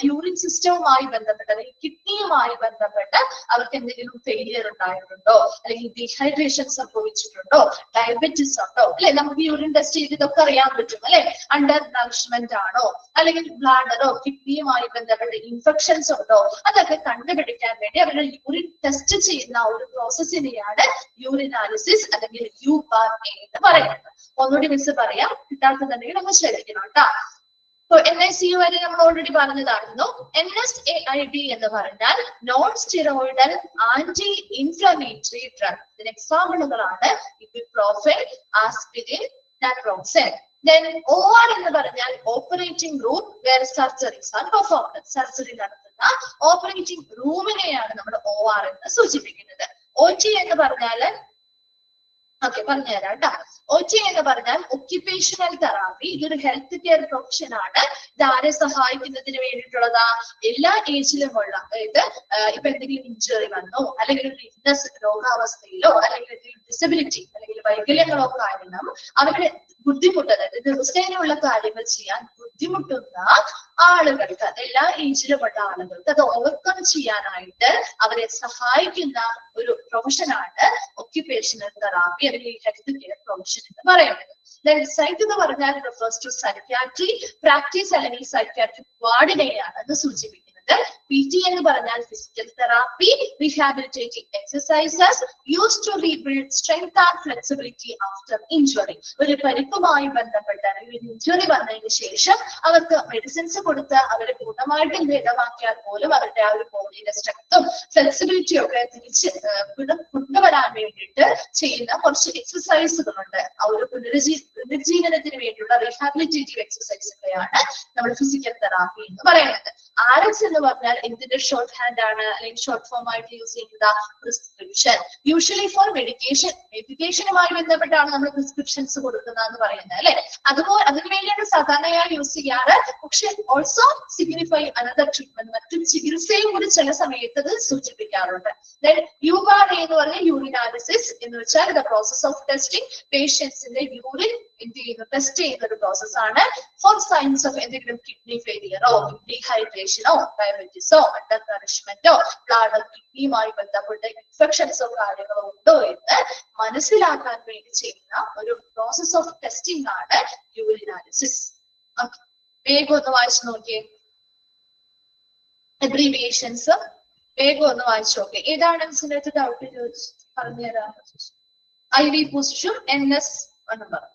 യൂറിൻ സിസ്റ്റവുമായി ബന്ധപ്പെട്ട് അല്ലെങ്കിൽ കിഡ്നിയുമായി ബന്ധപ്പെട്ട് അവർക്ക് എന്തെങ്കിലും ഫെയിലിയർ ഉണ്ടായിട്ടുണ്ടോ, അല്ലെങ്കിൽ ഡീഹൈഡ്രേഷൻ സംഭവിച്ചിട്ടുണ്ടോ, ഡയബറ്റിസ് ഉണ്ടോ, അല്ലെ? നമുക്ക് യൂറിൻ ടെസ്റ്റ് ചെയ്ത് ഇതൊക്കെ അറിയാൻ പറ്റും, അല്ലെ? അണ്ടർ നറിഷ്മെന്റ് ആണോ, അല്ലെങ്കിൽ ബ്ലാഡറോ കിഡ്നിയുമായി ബന്ധപ്പെട്ട് ഇൻഫെക്ഷൻസ് ഉണ്ടോ, അതൊക്കെ കണ്ടുപിടിക്കാൻ വേണ്ടി അവരുടെ യൂറിൻ ടെസ്റ്റ് ചെയ്യുന്ന ഒരു പ്രോസസ്സിനെയാണ് യൂറിനാലിസിസ് അല്ലെങ്കിൽ URA എന്ന് പറയുന്നത്. ഒന്നുകൂടി മിസ് പറയാം, കിട്ടാത്തതുണ്ടെങ്കിൽ നമ്മൾ ശ്രദ്ധിക്കണം കേട്ടോ. NSAID വരെ നമ്മൾ ഓൾറെഡി പറഞ്ഞതായിരുന്നു. NSAID എന്ന് പറഞ്ഞാൽ non steroidal anti inflammatory drug. ഇതിന് എക്സാമ്പിളുകളാണ് ibuprofen, aspirin, naproxen. Then OR എന്ന് പറഞ്ഞാൽ operating room where surgeries are performed. Surgery നടത്തുന്ന ഓപ്പറേറ്റിംഗ് റൂമിനെയാണ് നമ്മൾ OR എന്ന് സൂചിപ്പിക്കുന്നത്. OT എന്ന് പറഞ്ഞാല് പറഞ്ഞുതരാം കേട്ടോ. OT എന്ന് പറഞ്ഞാൽ ഒക്യുപേഷണൽ തെറാപ്പി. ഇതൊരു ഹെൽത്ത് കെയർ പ്രൊഫഷൻ ആണ്. ഇത് ആരെ സഹായിക്കുന്നതിന് വേണ്ടിയിട്ടുള്ളതാ? എല്ലാ ഏജിലുമുള്ള, അതായത് ഇപ്പൊ എന്തെങ്കിലും ഇഞ്ചറി വന്നോ, അല്ലെങ്കിൽ ഒരു ഇൽനസ് രോഗാവസ്ഥയിലോ, അല്ലെങ്കിൽ എന്തെങ്കിലും ഡിസബിലിറ്റി അല്ലെങ്കിൽ വൈകല്യങ്ങളോ കാരണം അവരുടെ ബുദ്ധിമുട്ട്, അതായത് ദിവസേനയുള്ള കാര്യങ്ങൾ ചെയ്യാൻ ബുദ്ധിമുട്ടുന്ന ആളുകൾക്ക്, എല്ലാ ഏജിലുമുള്ള ആളുകൾക്ക് അത് ഓവർകം ചെയ്യാനായിട്ട് അവരെ സഹായിക്കുന്ന ഒരു പ്രൊഫഷനാണ് ഒക്യുപേഷണൽ തെറാപ്പി അല്ലെങ്കിൽ ഹെൽത്ത് കെയർ പ്രൊഫഷൻ എന്ന് പറയുന്നത്. സൈറ്റ് എന്ന് പറഞ്ഞാൽ refers to സൈക്യാട്രി പ്രാക്ടീസ് അല്ലെങ്കിൽ സൈക്യാട്രിക് വാർഡിനെയാണ് അത് സൂചിപ്പിക്കുന്നത്. PT എന്ന് പറഞ്ഞാൽ physical therapy, rehabilitating exercises used to rebuild strength and flexibility after injury. ഒരു പരിക്കുമായി ബന്ധപ്പെട്ട അല്ലെങ്കിൽ ഇഞ്ചുറി വന്നതിന് ശേഷം അവർക്ക് മെഡിസിൻസ് കൊടുത്ത് അവരെ പൂർണ്ണമായിട്ടും ഭേദമാക്കിയാൽ പോലും അവരുടെ ആ ഒരു ബോഡിയുടെ സ്ട്രെങ്തും ഫ്ലെക്സിബിലിറ്റിയും ഒക്കെ തിരിച്ച് കൊണ്ടുവരാൻ വേണ്ടിയിട്ട് ചെയ്യുന്ന കുറച്ച് എക്സസൈസുകളുണ്ട്. ആ ഒരു പുനരുജ്ജീവനത്തിന് വേണ്ടിയുള്ള റീഹാബിലിറ്റേറ്റീവ് എക്സസൈസ് ഒക്കെയാണ് നമ്മൾ ഫിസിക്കൽ തെറാപ്പി എന്ന് പറയുന്നത്. RX എന്ന് പറഞ്ഞാൽ എന്തിന്റെ ഷോർട്ട് ഹാൻഡ് ആണ്, അല്ലെങ്കിൽ ഷോർട്ട് ഫോം ആയിട്ട് യൂസ് ചെയ്യുന്നത്? പ്രിസ്ക്രിപ്ഷൻ. യൂഷ്വലി ഫോർ മെഡിക്കേഷനുമായി ബന്ധപ്പെട്ടാണ് നമ്മൾ പ്രിസ്ക്രിപ്ഷൻസ് കൊടുക്കുന്നതെന്ന് പറയുന്നത്, അല്ലെ? അതുപോലെ അതിനു വേണ്ടിയാണ് സാധാരണയായി യൂസ് ചെയ്യാറ്. പക്ഷെ ഓൾസോ സിഗ്നിഫൈ അനദർ ട്രീറ്റ്മെന്റ്, മറ്റു ചികിത്സയും കൂടി ചില സമയത്ത് അത് സൂചിപ്പിക്കാറുണ്ട്. URA എന്ന് പറഞ്ഞാൽ യൂറിനാലിസിസ് എന്ന് വെച്ചാൽ ദ പ്രോസസ് ഓഫ് ടെസ്റ്റിംഗ് പേഷ്യൻസിന്റെ യൂറിൻ എന്ത് ചെയ്യുന്നു, ടെസ്റ്റ് ചെയ്യുന്ന ഒരു പ്രോസസ് ആണ്. ഫോർ സൈൻസ് ഓഫ് എന്തെങ്കിലും കിഡ്നി ഫെയിലിയറോ, ഡീഹൈഡ്രേഷനോ, ഡയബറ്റീസോ, അണ്ടർ നറിഷ്മെന്റോ, ബ്ലാഡർ കിഡ്നിയുമായി ബന്ധപ്പെട്ട ഇൻഫെക്ഷൻസോ കാര്യങ്ങളോ ഉണ്ടോ എന്ന് മനസ്സിലാക്കാൻ വേണ്ടി ചെയ്യുന്ന ഒരു പ്രോസസ് ഓഫ് ടെസ്റ്റിംഗ് ആണ് യൂറിനാലിസിസ്. വേഗം ഒന്ന് വായിച്ചു നോക്കിയേ, അബ്രീവിയേഷൻസ് വേഗം ഒന്ന് വായിച്ചു നോക്കിയേ. ഏതാണ് മിസ്സിനകത്ത് ഡൗട്ട് പറഞ്ഞുതരാം? IV പുഷും NS എന്ന് പറഞ്ഞു.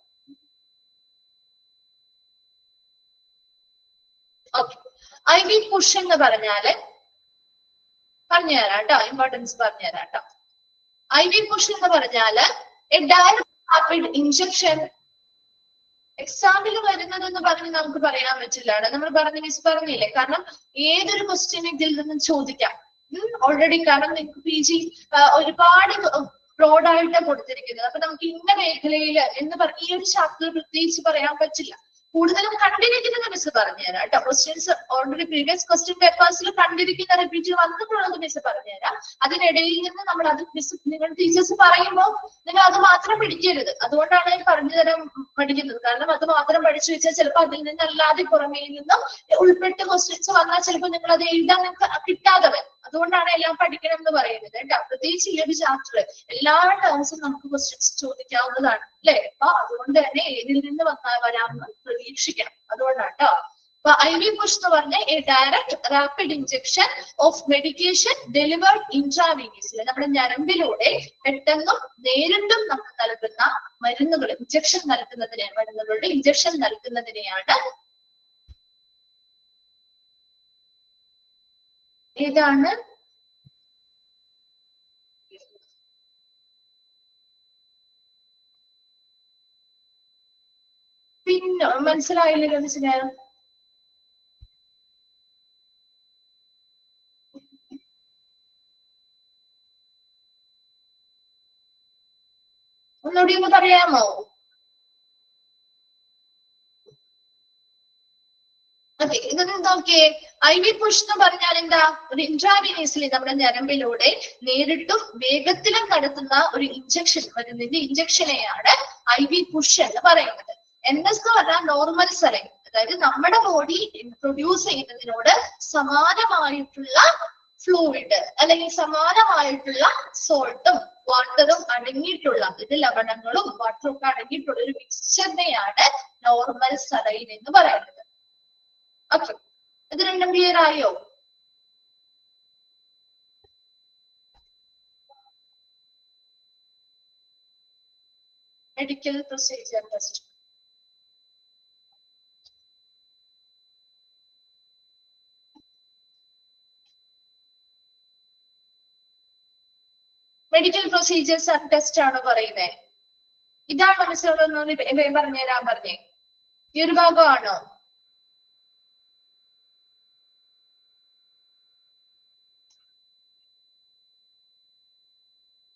IV പുഷ് എന്ന് പറഞ്ഞാല് പറഞ്ഞുതരാം കേട്ടോ, ഇമ്പോർട്ടൻസ് പറഞ്ഞുതരാം കേട്ടോ. IV പുഷ് എന്ന് പറഞ്ഞാല് ഡയറക്റ്റ് റാപ്പിഡ് ഇഞ്ചക്ഷൻ. എക്സാമിൽ വരുന്നതെന്ന് പറഞ്ഞ് നമുക്ക് പറയാൻ പറ്റില്ല. നമ്മൾ മിസ് പറഞ്ഞില്ലേ, കാരണം ഏതൊരു ക്വസ്റ്റ്യൻ ഇതിൽ നിന്നും ചോദിക്കാം ഓൾറെഡി. കാരണം നിങ്ങൾക്ക് PG ഒരുപാട് ബ്രോഡായിട്ട് കൊടുത്തിരിക്കുന്നത്. അപ്പൊ നമുക്ക് ഇന്ന മേഖലയിൽ എന്ന് ഈ ഒരു ചാപ്റ്റർ പ്രത്യേകിച്ച് പറയാൻ പറ്റില്ല. കൂടുതലും കണ്ടിരിക്കുന്നത് മിസ് പറഞ്ഞുതരാം കേട്ടോ. ക്വസ്റ്റ്യൻസ് ഓൾറെഡി പ്രീവിയസ് ക്വസ്റ്റ്യൻ പേപ്പേഴ്സിൽ കണ്ടിരിക്കുന്ന റിപ്പീറ്റ് വന്നിട്ടുള്ളത് മിസ് പറഞ്ഞുതരാം. അതിനിടയിൽ നിന്ന് നമ്മൾ അത് മിസ് നിങ്ങൾ ടീച്ചേഴ്സ് പറയുമ്പോൾ നിങ്ങൾ അത് മാത്രം പിടിക്കരുത്. അതുകൊണ്ടാണ് ഞാൻ പറഞ്ഞു തരാൻ പഠിക്കുന്നത്. കാരണം അത് മാത്രം പഠിച്ചു വെച്ചാൽ ചിലപ്പോൾ അതിൽ നിന്നല്ലാതെ പുറമേ നിന്നും ഉൾപ്പെട്ട് ക്വസ്റ്റ്യൻസ് വന്നാൽ ചിലപ്പോൾ നിങ്ങൾ അത് എഴുതാൻ നിങ്ങൾക്ക് കിട്ടാതെ വരും. അതുകൊണ്ടാണ് എല്ലാം പഠിക്കണം എന്ന് പറയുന്നത് കേട്ടോ. പ്രത്യേകിച്ച് ഈ ഒരു ചാപ്റ്റർ എല്ലാ ടേംസും നമുക്ക് ക്വസ്റ്റ്യൻസ് ചോദിക്കാവുന്നതാണ്, അല്ലെ? അപ്പൊ അതുകൊണ്ട് തന്നെ ഏതിൽ നിന്ന് വരാമെന്ന് പ്രതീക്ഷിക്കണം. അതുകൊണ്ടാണ് കേട്ടോ. അപ്പൊ IV പുഷ് എന്ന് പറഞ്ഞ a direct rapid injection of medication delivered intravenously. നമ്മുടെ ഞരമ്പിലൂടെ പെട്ടെന്നും നേരിട്ടും നമുക്ക് നൽകുന്ന മരുന്നുകൾ, ഇഞ്ചക്ഷൻ നൽകുന്നതിനെ, മരുന്നുകളുടെ ഇഞ്ചക്ഷൻ നൽകുന്നതിനെയാണ് ഏതാണ് പിന്നെ മനസ്സിലായില്ലല്ലോ മിസ്സിന്? ഒന്നുകൂടി ഒന്ന് പറയാമോ? ഓക്കെ, ഇതൊന്ന് നോക്കിയേ. IV പുഷ് എന്ന് പറഞ്ഞാൽ എന്താ? ഒരു ഇൻട്രാവീനിയസ്ലി നമ്മുടെ ഞരമ്പിലൂടെ നേരിട്ടും വേഗത്തിലും നടത്തുന്ന ഒരു ഇഞ്ചക്ഷൻ, മരുന്നിന്റെ ഇഞ്ചക്ഷനെയാണ് IV പുഷ് എന്ന് പറയുന്നത്. NS എന്ന് പറഞ്ഞാൽ നോർമൽ സലൈൻ, അതായത് നമ്മുടെ ബോഡി പ്രൊഡ്യൂസ് ചെയ്യുന്നതിനോട് സമാനമായിട്ടുള്ള ഫ്ലൂയിഡ് അല്ലെങ്കിൽ സമാനമായിട്ടുള്ള സോൾട്ടും വാട്ടറും അടങ്ങിയിട്ടുള്ള, ഇത് ലവണങ്ങളും വാട്ടറും ഒക്കെ അടങ്ങിയിട്ടുള്ള ഒരു മിക്സ്ചറിനെയാണ് നോർമൽ സലൈൻ എന്ന് പറയുന്നത്. ഓക്കെ, ഇത് രണ്ടും ക്ലിയർ ആയോ? Medical procedure test. Medical procedures and test ആണ് പറയുന്നത്. ഇതാണ് മനസ്സിലാവുന്ന പറഞ്ഞുതരാൻ പറഞ്ഞേ. ഈ ഒരു ഭാഗമാണോ?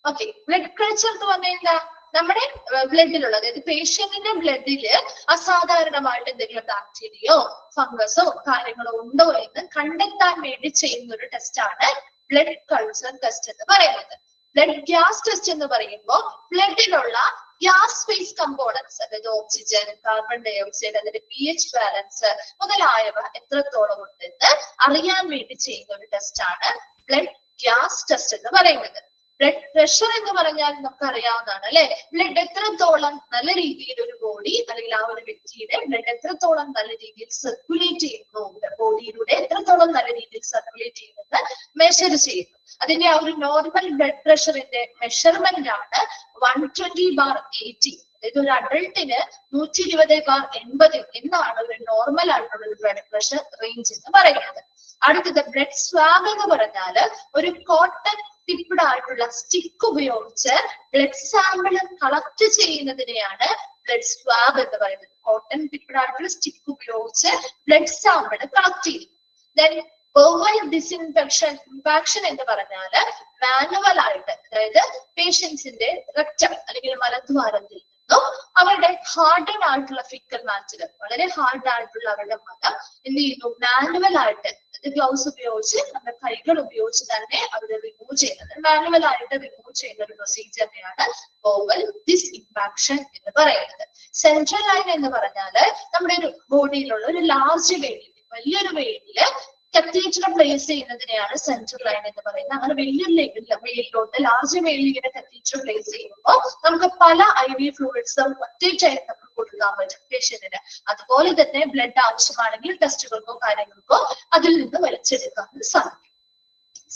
ഓക്കെ, ബ്ലഡ് കൾച്ചർ എന്ന് പറഞ്ഞാൽ എന്താ? നമ്മുടെ ബ്ലഡിലുള്ള, അതായത് പേഷ്യന്റിന്റെ ബ്ലഡില് അസാധാരണമായിട്ട് എന്തെങ്കിലും ബാക്ടീരിയയോ ഫംഗസോ കാര്യങ്ങളോ ഉണ്ടോ എന്ന് കണ്ടെത്താൻ വേണ്ടി ചെയ്യുന്ന ഒരു ടെസ്റ്റ് ആണ് ബ്ലഡ് കൾച്ചർ ടെസ്റ്റ് എന്ന് പറയുന്നത്. ബ്ലഡ് ഗ്യാസ് ടെസ്റ്റ് എന്ന് പറയുമ്പോൾ ബ്ലഡിലുള്ള ഗ്യാസ് ഫേസ് കമ്പോണൻസ്, അതായത് ഓക്സിജൻ, കാർബൺ ഡൈ ഓക്സൈഡ്, അതിന്റെ pH ബാലൻസ് മുതലായവ എത്രത്തോളം ഉണ്ടെന്ന് അറിയാൻ വേണ്ടി ചെയ്യുന്ന ഒരു ടെസ്റ്റ് ആണ് ബ്ലഡ് ഗ്യാസ് ടെസ്റ്റ് എന്ന് പറയുന്നത്. ബ്ലഡ് പ്രഷർ എന്ന് പറഞ്ഞാൽ നമുക്ക് അറിയാവുന്നതാണ് അല്ലെ. ബ്ലഡ് എത്രത്തോളം നല്ല രീതിയിൽ ഒരു ബോഡി അല്ലെങ്കിൽ ആ ഒരു വ്യക്തിയുടെ ബ്ലഡ് എത്രത്തോളം നല്ല രീതിയിൽ സർക്കുലേറ്റ് ചെയ്യുന്നു, ബോഡിയിലൂടെ എത്രത്തോളം നല്ല രീതിയിൽ സർക്കുലേറ്റ് ചെയ്യുന്നത് മെഷർ ചെയ്യുന്നു. അതിന്റെ ആ ഒരു നോർമൽ ബ്ലഡ് പ്രഷറിന്റെ മെഷർമെന്റ് ആണ് 120/80. അതായത് ഒരു അഡൾട്ടിന് 120/80 എന്നാണ് ഒരു നോർമൽ ആയിട്ടുള്ള ഒരു ബ്ലഡ് പ്രഷർ റേഞ്ച് എന്ന് പറയുന്നത്. അടുത്തത് ബ്ലഡ് സ്വാബ് എന്ന് പറഞ്ഞാല് ഒരു കോട്ടൺ ടിപ്ഡ് ആയിട്ടുള്ള സ്റ്റിക്ക് ഉപയോഗിച്ച് ബ്ലഡ് സാമ്പിൾ കളക്ട് ചെയ്യുന്നതിനെയാണ് ബ്ലഡ് സ്വാബ് എന്ന് പറയുന്നത്. കോട്ടൺ ടിപ്ഡ് ആയിട്ടുള്ള സ്റ്റിക്ക് ഉപയോഗിച്ച് ബ്ലഡ് സാമ്പിൾ കളക്ട് ചെയ്യും. ദെൻ ബോവൽ ഡിസ്ഇൻഫെക്ഷൻ എന്ന് പറഞ്ഞാല് മാനുവൽ ആയിട്ട്, അതായത് പേഷ്യൻസിന്റെ റെക്ടം അല്ലെങ്കിൽ മലദ്വാരത്തിൽ നിന്നും അവരുടെ ഹാർഡൻ ആയിട്ടുള്ള ഫിക്കൽ മാറ്റർ, വളരെ ഹാർഡ് ആയിട്ടുള്ള അവരുടെ മലം എന്ത് ചെയ്യുന്നു, മാനുവൽ ആയിട്ട് ഗ്ലൗസ് ഉപയോഗിച്ച് നമ്മുടെ കൈകൾ ഉപയോഗിച്ച് തന്നെ അവരെ റിമൂവ് ചെയ്യുന്നത്, മാനുവൽ ആയിട്ട് റിമൂവ് ചെയ്യുന്ന ഒരു പ്രൊസീജിയറിനെയാണ് ബോവൽ ഡിസ്ഇൻഫെക്ഷൻ എന്ന് പറയുന്നത്. സെൻട്രൽ ലൈൻ എന്ന് പറഞ്ഞാല് നമ്മുടെ ഒരു ബോഡിയിലുള്ള ഒരു ലാർജ് വെയിനിൽ, വലിയൊരു വെയിനില് കത്തീറ്റർ പ്ലേസ് ചെയ്യുന്നതിനെയാണ് സെൻട്രൽ ലൈൻ എന്ന് പറയുന്നത്. അങ്ങനെ വലിയൊരു വെയിലോട്ട് ലാർജ് വെയിലിൽ ഇങ്ങനെ കത്തീറ്റർ പ്ലേസ് ചെയ്യുമ്പോൾ നമുക്ക് പല IV ഫ്ലൂയിഡ്സും ഒറ്റയ്ക്കായി നമുക്ക് കൊടുക്കാൻ പറ്റും പേഷ്യന്റിന്. അതുപോലെ തന്നെ ബ്ലഡ് ആവശ്യമാണെങ്കിൽ ടെസ്റ്റുകൾക്കോ കാര്യങ്ങൾക്കോ അതിൽ നിന്ന് വലിച്ചെടുക്കാൻ സാധിക്കും.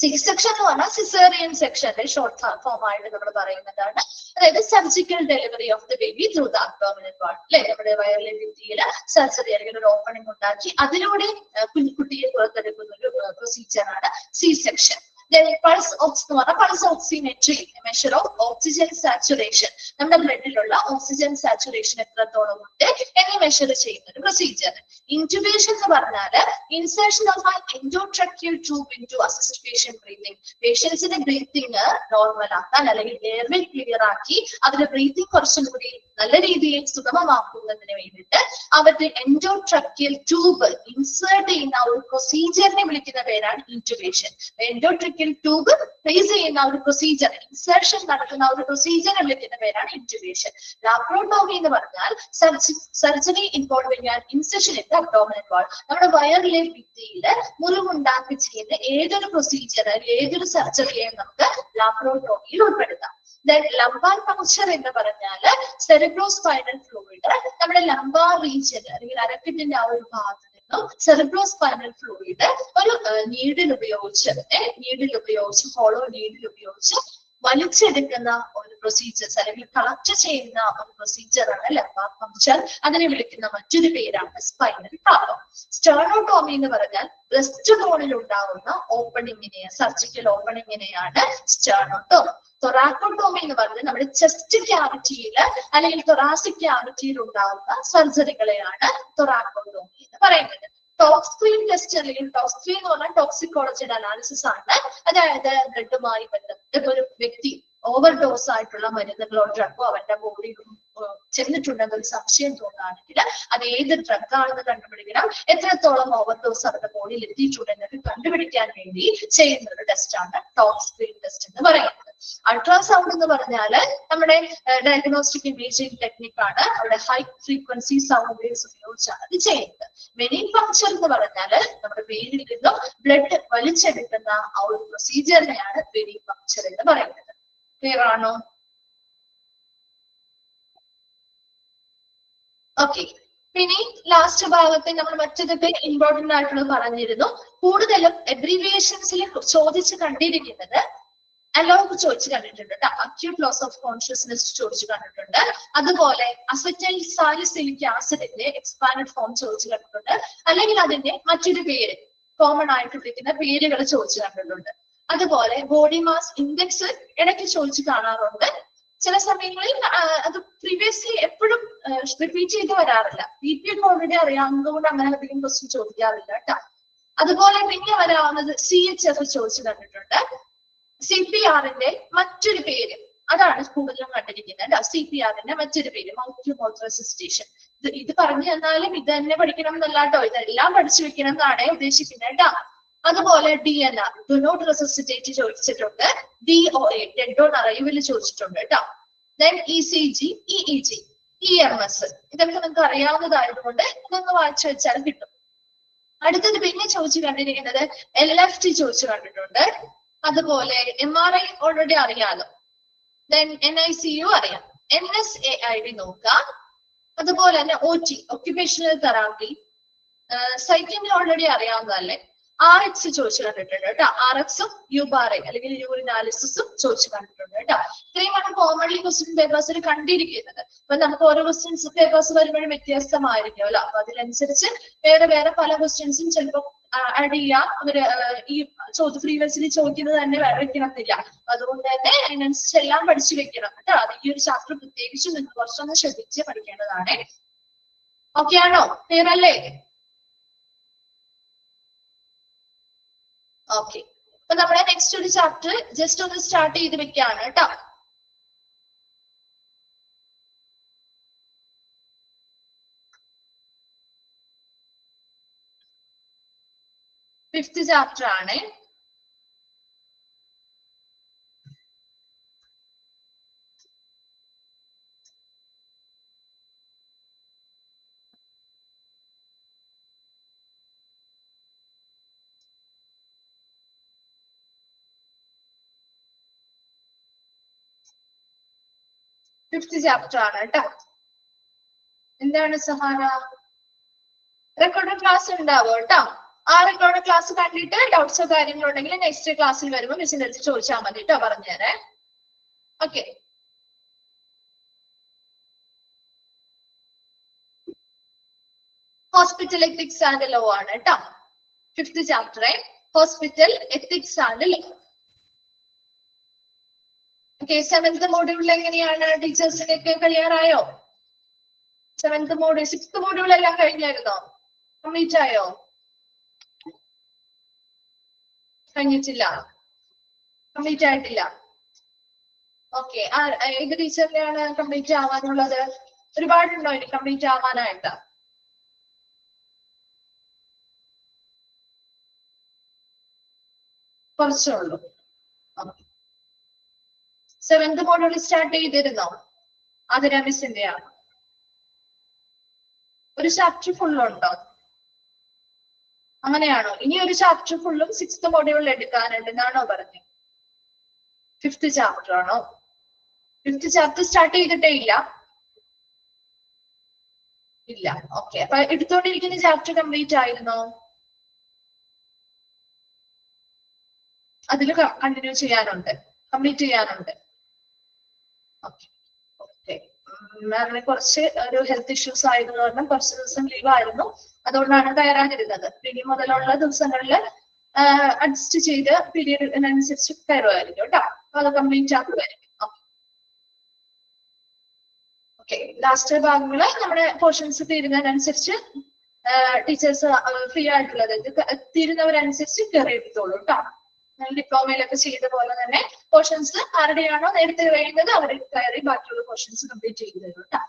സിക്സ് സെക്ഷൻ എന്ന് പറഞ്ഞാൽ സിസേറിയൻ സെക്ഷന്റെ ഷോർട്ട് ഫോം ആയിട്ട് നമ്മൾ പറയുന്നതാണ്. അതായത് surgical delivery of the baby through the abdominal part, അല്ലെ, നമ്മുടെ വയറിലെ ഭിത്തിയിൽ സർജറി അല്ലെങ്കിൽ ഒരു ഓപ്പണിംഗ് ഉണ്ടാക്കി അതിലൂടെ കുഞ്ഞുകുട്ടിയെ പുറത്തെടുക്കുന്ന ഒരു പ്രൊസീജിയറാണ് സി സെക്ഷൻ. പൾസ് ഓക്സ് എന്ന് പറഞ്ഞാൽ pulse oximetry, measure of oxygen saturation, നമ്മുടെ ബ്ലഡിലുള്ള ഓക്സിജൻ സാച്ചുറേഷൻ എത്രത്തോളം ഉണ്ട് എന്ന് മെഷർ ചെയ്യുന്ന ഒരു പ്രൊസീജിയർ. ഇന്റുബേഷൻ എന്ന് പറഞ്ഞാല് insertion of an endotracheal tube into assist patient breathing, പേഷ്യൻസിന്റെ ബ്രീത്തിങ് നോർമൽ ആക്കാൻ അല്ലെങ്കിൽ എയർവേ ക്ലിയർ ആക്കി അവരുടെ ബ്രീതിങ് കുറച്ചും കൂടി നല്ല രീതിയിൽ സുഗമമാക്കുന്നതിന് വേണ്ടിയിട്ട് അവരുടെ എൻഡോട്രക്കിയൽ ട്യൂബ് ഇൻസേർട്ട് ചെയ്യുന്ന ഒരു പ്രൊസീജിയറിനെ വിളിക്കുന്ന പേരാണ് ഇന്റുബേഷൻ. എൻഡോട്രക്കിയൽ ട്യൂബ് പ്ലേസ് ചെയ്യുന്ന ഒരു പ്രൊസീജിയർ, ഇൻസേർഷൻ നടത്തുന്ന ഒരു പ്രൊസീജിയറിനെ വിളിക്കുന്ന പേരാണ് ഇന്റുബേഷൻ. ലാപ്രോട്ടോമി എന്ന് പറഞ്ഞാൽ surgery involving an incision in the abdominal wall, നമ്മുടെ വയറിലെ ഭിത്തിയില് മുറിവുണ്ടാക്കി ചെയ്യുന്ന ഏതൊരു പ്രൊസീജിയർ അല്ലെങ്കിൽ ഏതൊരു സർജറിയെയും നമുക്ക് ലാപ്രോട്ടോമിയിൽ ഉൾപ്പെടുത്താം. ലംബാർ പങ്ക്ചർ എന്ന് പറഞ്ഞാല് സെറിബ്രോസ്പൈനൽ ഫ്ലൂയിഡ് നമ്മുടെ ലംബാർ റീജിയൻ അല്ലെങ്കിൽ അരക്കെട്ടിന്റെ ആ ഒരു ഭാഗത്ത് നിന്നും സെറിബ്രോസ്പൈനൽ ഫ്ലൂയിഡ് ഒരു നീഡിൽ ഉപയോഗിച്ച് ഹോളോ നീഡിൽ ഉപയോഗിച്ച് വലിച്ചെടുക്കുന്ന ഒരു പ്രൊസീജിയർ അല്ലെങ്കിൽ കളക്ട് ചെയ്യുന്ന ഒരു പ്രൊസീജിയറാണ് ലംബാർ പങ്ക്ചർ. അതിനെ വിളിക്കുന്ന മറ്റൊരു പേരാണ് സ്പൈനൽ ടാപ്പ്. സ്റ്റെർണോട്ടോമി എന്ന് പറഞ്ഞാൽ ബ്രസ്റ്റ് ബോണിൽ ഉണ്ടാവുന്ന ഓപ്പണിങ്ങിനെ, സർജിക്കൽ ഓപ്പണിങ്ങിനെയാണ് സ്റ്റെർണോട്ടോമി. തൊറാക്കോട്ടോമി എന്ന് പറഞ്ഞാൽ നമ്മുടെ ചെസ്റ്റ് ക്യാവിറ്റിയിൽ അല്ലെങ്കിൽ തൊറാസിക് ക്യാവിറ്റിയിൽ ഉണ്ടാവുന്ന സർജറികളെയാണ് തൊറാക്കോട്ടോമി എന്ന് പറയുന്നത്. ടോക്സ്ക്രീൻ ടെസ്റ്റ് അല്ലെങ്കിൽ ടോക്സ്ക്രീൻ എന്ന് പറഞ്ഞാൽ ടോക്സിക്കോളജിയുടെ അനാലിസിസ് ആണ്. അതായത് ബ്ലഡുമായി ബന്ധപ്പെട്ട് ഒരു വ്യക്തി ഓവർഡോസ് ആയിട്ടുള്ള മരുന്നുകളോ ഡ്രഗോ അവന്റെ ബോഡിയിൽ ചെന്നിട്ടുണ്ടെന്ന് ഒരു സംശയം തോന്നുകയാണെങ്കിൽ അത് ഏത് ഡ്രഗാണെന്ന് കണ്ടുപിടിക്കണം, എത്രത്തോളം ഓവർഡോസ് അവരുടെ ബോഡിയിൽ എത്തിയിട്ടുണ്ടെന്നൊക്കെ കണ്ടുപിടിക്കാൻ വേണ്ടി ചെയ്യുന്ന ഒരു ടെസ്റ്റാണ് ടോക്സ്ക്രീൻ ടെസ്റ്റ് എന്ന് പറയുന്നത്. അൾട്രാസൗണ്ട് എന്ന് പറഞ്ഞാല് നമ്മുടെ ഡയഗ്നോസ്റ്റിക് ഇമേജിംഗ് ടെക്നിക്കാണ്. അവിടെ ഹൈ ഫ്രീക്വൻസി സൗണ്ട് വേവ്സ് ഉപയോഗിച്ചാണ് അത് ചെയ്യുന്നത്. വെനിപങ്ക്ചർ എന്ന് പറഞ്ഞാല് നമ്മുടെ വെയിനിൽ നിന്നും ബ്ലഡ് വലിച്ചെടുക്കുന്ന ആ ഒരു പ്രൊസീജിയറിനെയാണ് വെനിപങ്ക്ചർ എന്ന് പറയുന്നത്. ക്ലിയർ ആണോ? ഓക്കെ. ഇനി ലാസ്റ്റ് ഭാഗത്ത് നമ്മൾ മറ്റതൊക്കെ ഇമ്പോർട്ടന്റ് ആയിട്ടുള്ളത് പറഞ്ഞിരുന്നു. കൂടുതലും എബ്രീവിയേഷൻസിൽ ചോദിച്ച് കണ്ടിരിക്കുന്നത് അലോഗ് ചോദിച്ചു കണ്ടിട്ടുണ്ട് കേട്ടോ. അക്യൂട്ട് ലോസ് ഓഫ് കോൺഷ്യസ്നെസ് ചോദിച്ചു കണ്ടിട്ടുണ്ട്. അതുപോലെ അസറ്റൈൽ സാലിസിലിക് ആസിഡിന്റെ എക്സ്പാൻഡ് ഫോം ചോദിച്ചു കണ്ടിട്ടുണ്ട്. അല്ലെങ്കിൽ അതിന്റെ മറ്റൊരു പേര് കോമൺ ആയിട്ട് വിളിക്കുന്ന പേരുകൾ ചോദിച്ചു കണ്ടിട്ടുണ്ട്. അതുപോലെ ബോഡി മാസ് ഇൻഡെക്സ് ഇടയ്ക്ക് ചോദിച്ചു കാണാറുണ്ട്. ചില സമയങ്ങളിൽ അത് പ്രീവിയസ്ലി എപ്പോഴും റിപ്പീറ്റ് ചെയ്ത് വരാറില്ല. BP ഒക്കെ ഓൾറെഡി അറിയാവുന്നതുകൊണ്ട് അങ്ങനെ അധികം ക്വസ്റ്റ്യൻ ചോദിക്കാറില്ല കേട്ടോ. അതുപോലെ പിന്നെ വരാവുന്നത് CHF ചോദിച്ചു കണ്ടിട്ടുണ്ട്. CPRന്റെ മറ്റൊരു പേര് അതാണ് കൂടുതലും കണ്ടിരിക്കുന്നത്. CPRന്റെ മറ്റൊരു പേര് മൗത്ത് ടു മൗത്ത് റെസിസ്റ്റേഷൻ. ഇത് പറഞ്ഞു തന്നാലും ഇത് തന്നെ പഠിക്കണം എന്നല്ല കേട്ടോ, ഇതെല്ലാം പഠിച്ചു വെക്കണം എന്നാണ് ഉദ്ദേശിക്കുന്നത് കേട്ടോ. അതുപോലെ DNR ഡു നോട്ട് റെസിസിറ്റേറ്റ് ചോദിച്ചിട്ടുണ്ട്. DOA ഡെഡ് ഓൺ അറൈവൽ ചോദിച്ചിട്ടുണ്ട് കേട്ടോ. ദെൻ ECG, EEG, EMS ഇതൊക്കെ നിങ്ങൾക്ക് അറിയാവുന്നതായതുകൊണ്ട് ഇതൊന്ന് വായിച്ചു വെച്ചാൽ കിട്ടും. അടുത്തത് പിന്നെ ചോദിച്ചു കണ്ടിരിക്കുന്നത് LFT ചോദിച്ചു കണ്ടിട്ടുണ്ട്. അതുപോലെ MRI ഓൾറെഡി അറിയാലോ. ദെൻ NICU അറിയാം. NSAID നോക്കാം. അതുപോലെ തന്നെ OT ഒക്യുപേഷണൽ തെറാപ്പി സൈക്കിളിന് ഓൾറെഡി അറിയാവുന്നതല്ലേ. RX ചോദിച്ചു കണ്ടിട്ടുണ്ട് കേട്ടോ. RX-ഉം UBARI അല്ലെങ്കിൽ യൂറിനാലിസിസും ചോദിച്ചു കണ്ടിട്ടുണ്ട് കേട്ടോ. ഇത്രയുമാണ് കോമൺലി ക്വസ്റ്റ്യൻ പേപ്പേഴ്സിൽ കണ്ടിരിക്കുന്നത്. അപ്പൊ നമുക്ക് ഓരോ ക്വസ്റ്റ്യൻസ് പേപ്പേഴ്സ് വരുമ്പോഴും വ്യത്യസ്തമായിരിക്കും അല്ലോ. അപ്പൊ അതിനനുസരിച്ച് വേറെ വേറെ പല ക്വസ്റ്റ്യൻസും ചിലപ്പോൾ ആഡ് ചെയ്യാം. അവര് ഈ പ്രീവിയസ്ലി ചോദിക്കുന്നത് തന്നെ വെക്കണമെന്നില്ല. അതുകൊണ്ട് തന്നെ അതിനനുസരിച്ച് എല്ലാം പഠിച്ചു വെക്കണം കേട്ടോ. അത് ഈ ഒരു ചാപ്റ്റർ പ്രത്യേകിച്ച് നിങ്ങൾ കുറച്ചൊന്ന് ശ്രദ്ധിച്ച് പഠിക്കേണ്ടതാണ്. ഓക്കെ ആണോ? ക്ലിയർ അല്ലേ? ഓക്കെ. അപ്പൊ നമ്മുടെ നെക്സ്റ്റ് ഒരു ചാപ്റ്റർ ജസ്റ്റ് ഒന്ന് സ്റ്റാർട്ട് ചെയ്ത് വെക്കാണ് കേട്ടോ. ഫിഫ്ത് ചാപ്റ്റർ ആണ്. ഫിഫ്ത് ചാപ്റ്റർ ആണ് കേട്ടോ. എന്താണ് സഹാന? റെക്കോർഡ് ക്ലാസ് ഉണ്ടാവോ കേട്ടോ. ആ റെക്കോർഡ് ക്ലാസ് കണ്ടിട്ട് ഡൗട്ട്സോ കാര്യങ്ങളോ ഉണ്ടെങ്കിൽ നെക്സ്റ്റ് ക്ലാസ്സിൽ വരുമ്പോൾ മിസ്സിന്റെ അടുത്ത് ചോദിച്ചാൽ മതി കേട്ടോ, പറഞ്ഞുതരേ. Okay. Hospital ethics and law ആണ് കേട്ടോ. Fifth chapter hospital ethics and law. Okay. Seventh മോഡ്യൂളിൽ എങ്ങനെയാണ് ടീച്ചേഴ്സിനൊക്കെ ക്ലിയർ ആയോ? സെവൻത് മോഡ്യൂൾ, സിക്സ്ത് മോഡ്യൂൾ എല്ലാം കഴിഞ്ഞായിരുന്നോ? കംപ്ലീറ്റ് ആയോ? കഴിഞ്ഞിട്ടില്ല, കംപ്ലീറ്റ് ആയിട്ടില്ല. ഓക്കെ. ഏത് ടീച്ചറിനെയാണ് കംപ്ലീറ്റ് ആവാനുള്ളത്? ഒരുപാടുണ്ടോ ഇനി കംപ്ലീറ്റ് ആവാനായിട്ട്? കുറച്ചേ ഉള്ളൂ. സെവൻത് മോഡ്യൂൾ സ്റ്റാർട്ട് ചെയ്തിരുന്നോ? ആതിര മിസ്സിന്റെയാണ്. ഒരു ചാപ്റ്റർ ഫുള്ളുണ്ടോ? അങ്ങനെയാണോ? ഇനി ഒരു ചാപ്റ്റർ ഫുള്ളും സിക്സ്ത് മോഡ്യൂളിൽ എടുക്കാനുണ്ട് എന്നാണോ പറഞ്ഞത്? ഫിഫ്ത് ചാപ്റ്റർ ആണോ? ഫിഫ്ത് ചാപ്റ്റർ സ്റ്റാർട്ട് ചെയ്തിട്ടേ ഇല്ല? ഇല്ല. ഓക്കെ. അപ്പൊ എടുത്തോണ്ടിരിക്കുന്ന ചാപ്റ്റർ കംപ്ലീറ്റ് ആയിരുന്നോ? അതിൽ കണ്ടിന്യൂ ചെയ്യാനുണ്ട്, കംപ്ലീറ്റ് ചെയ്യാനുണ്ട്. ഓക്കെ. ഓക്കെ. മാമിന് കുറച്ച് ഒരു ഹെൽത്ത് ഇഷ്യൂസ് ആയത് കാരണം കുറച്ച് ദിവസം ലീവ് ആയിരുന്നു. അതുകൊണ്ടാണ് കയറാനിരുന്നത്. ഇനി മുതലുള്ള ദിവസങ്ങളിൽ അഡ്ജസ്റ്റ് ചെയ്ത് പീരീഡിനനുസരിച്ച് കയറുമായിരിക്കും കേട്ടോ. അപ്പൊ അത് കംപ്ലീറ്റ് ആക്കുമായിരിക്കും. ഓക്കെ. ലാസ്റ്റ് ഭാഗങ്ങള് നമ്മുടെ പോർഷൻസ് തീരുന്നതിനനുസരിച്ച് ടീച്ചേഴ്സ് ഫ്രീ ആയിട്ടുള്ളത് തീരുന്നവരനുസരിച്ച് കയറി എടുത്തോളൂ കേട്ടോ. ഡിപ്ലോമയിലൊക്കെ ചെയ്ത പോലെ തന്നെ പോർഷൻസ് ആരുടെയാണോ നേരത്തെ കഴിയുന്നത് അവർ കയറി ബാക്കിയുള്ള പോർഷൻസ് കംപ്ലീറ്റ് ചെയ്തു തരും കേട്ടോ.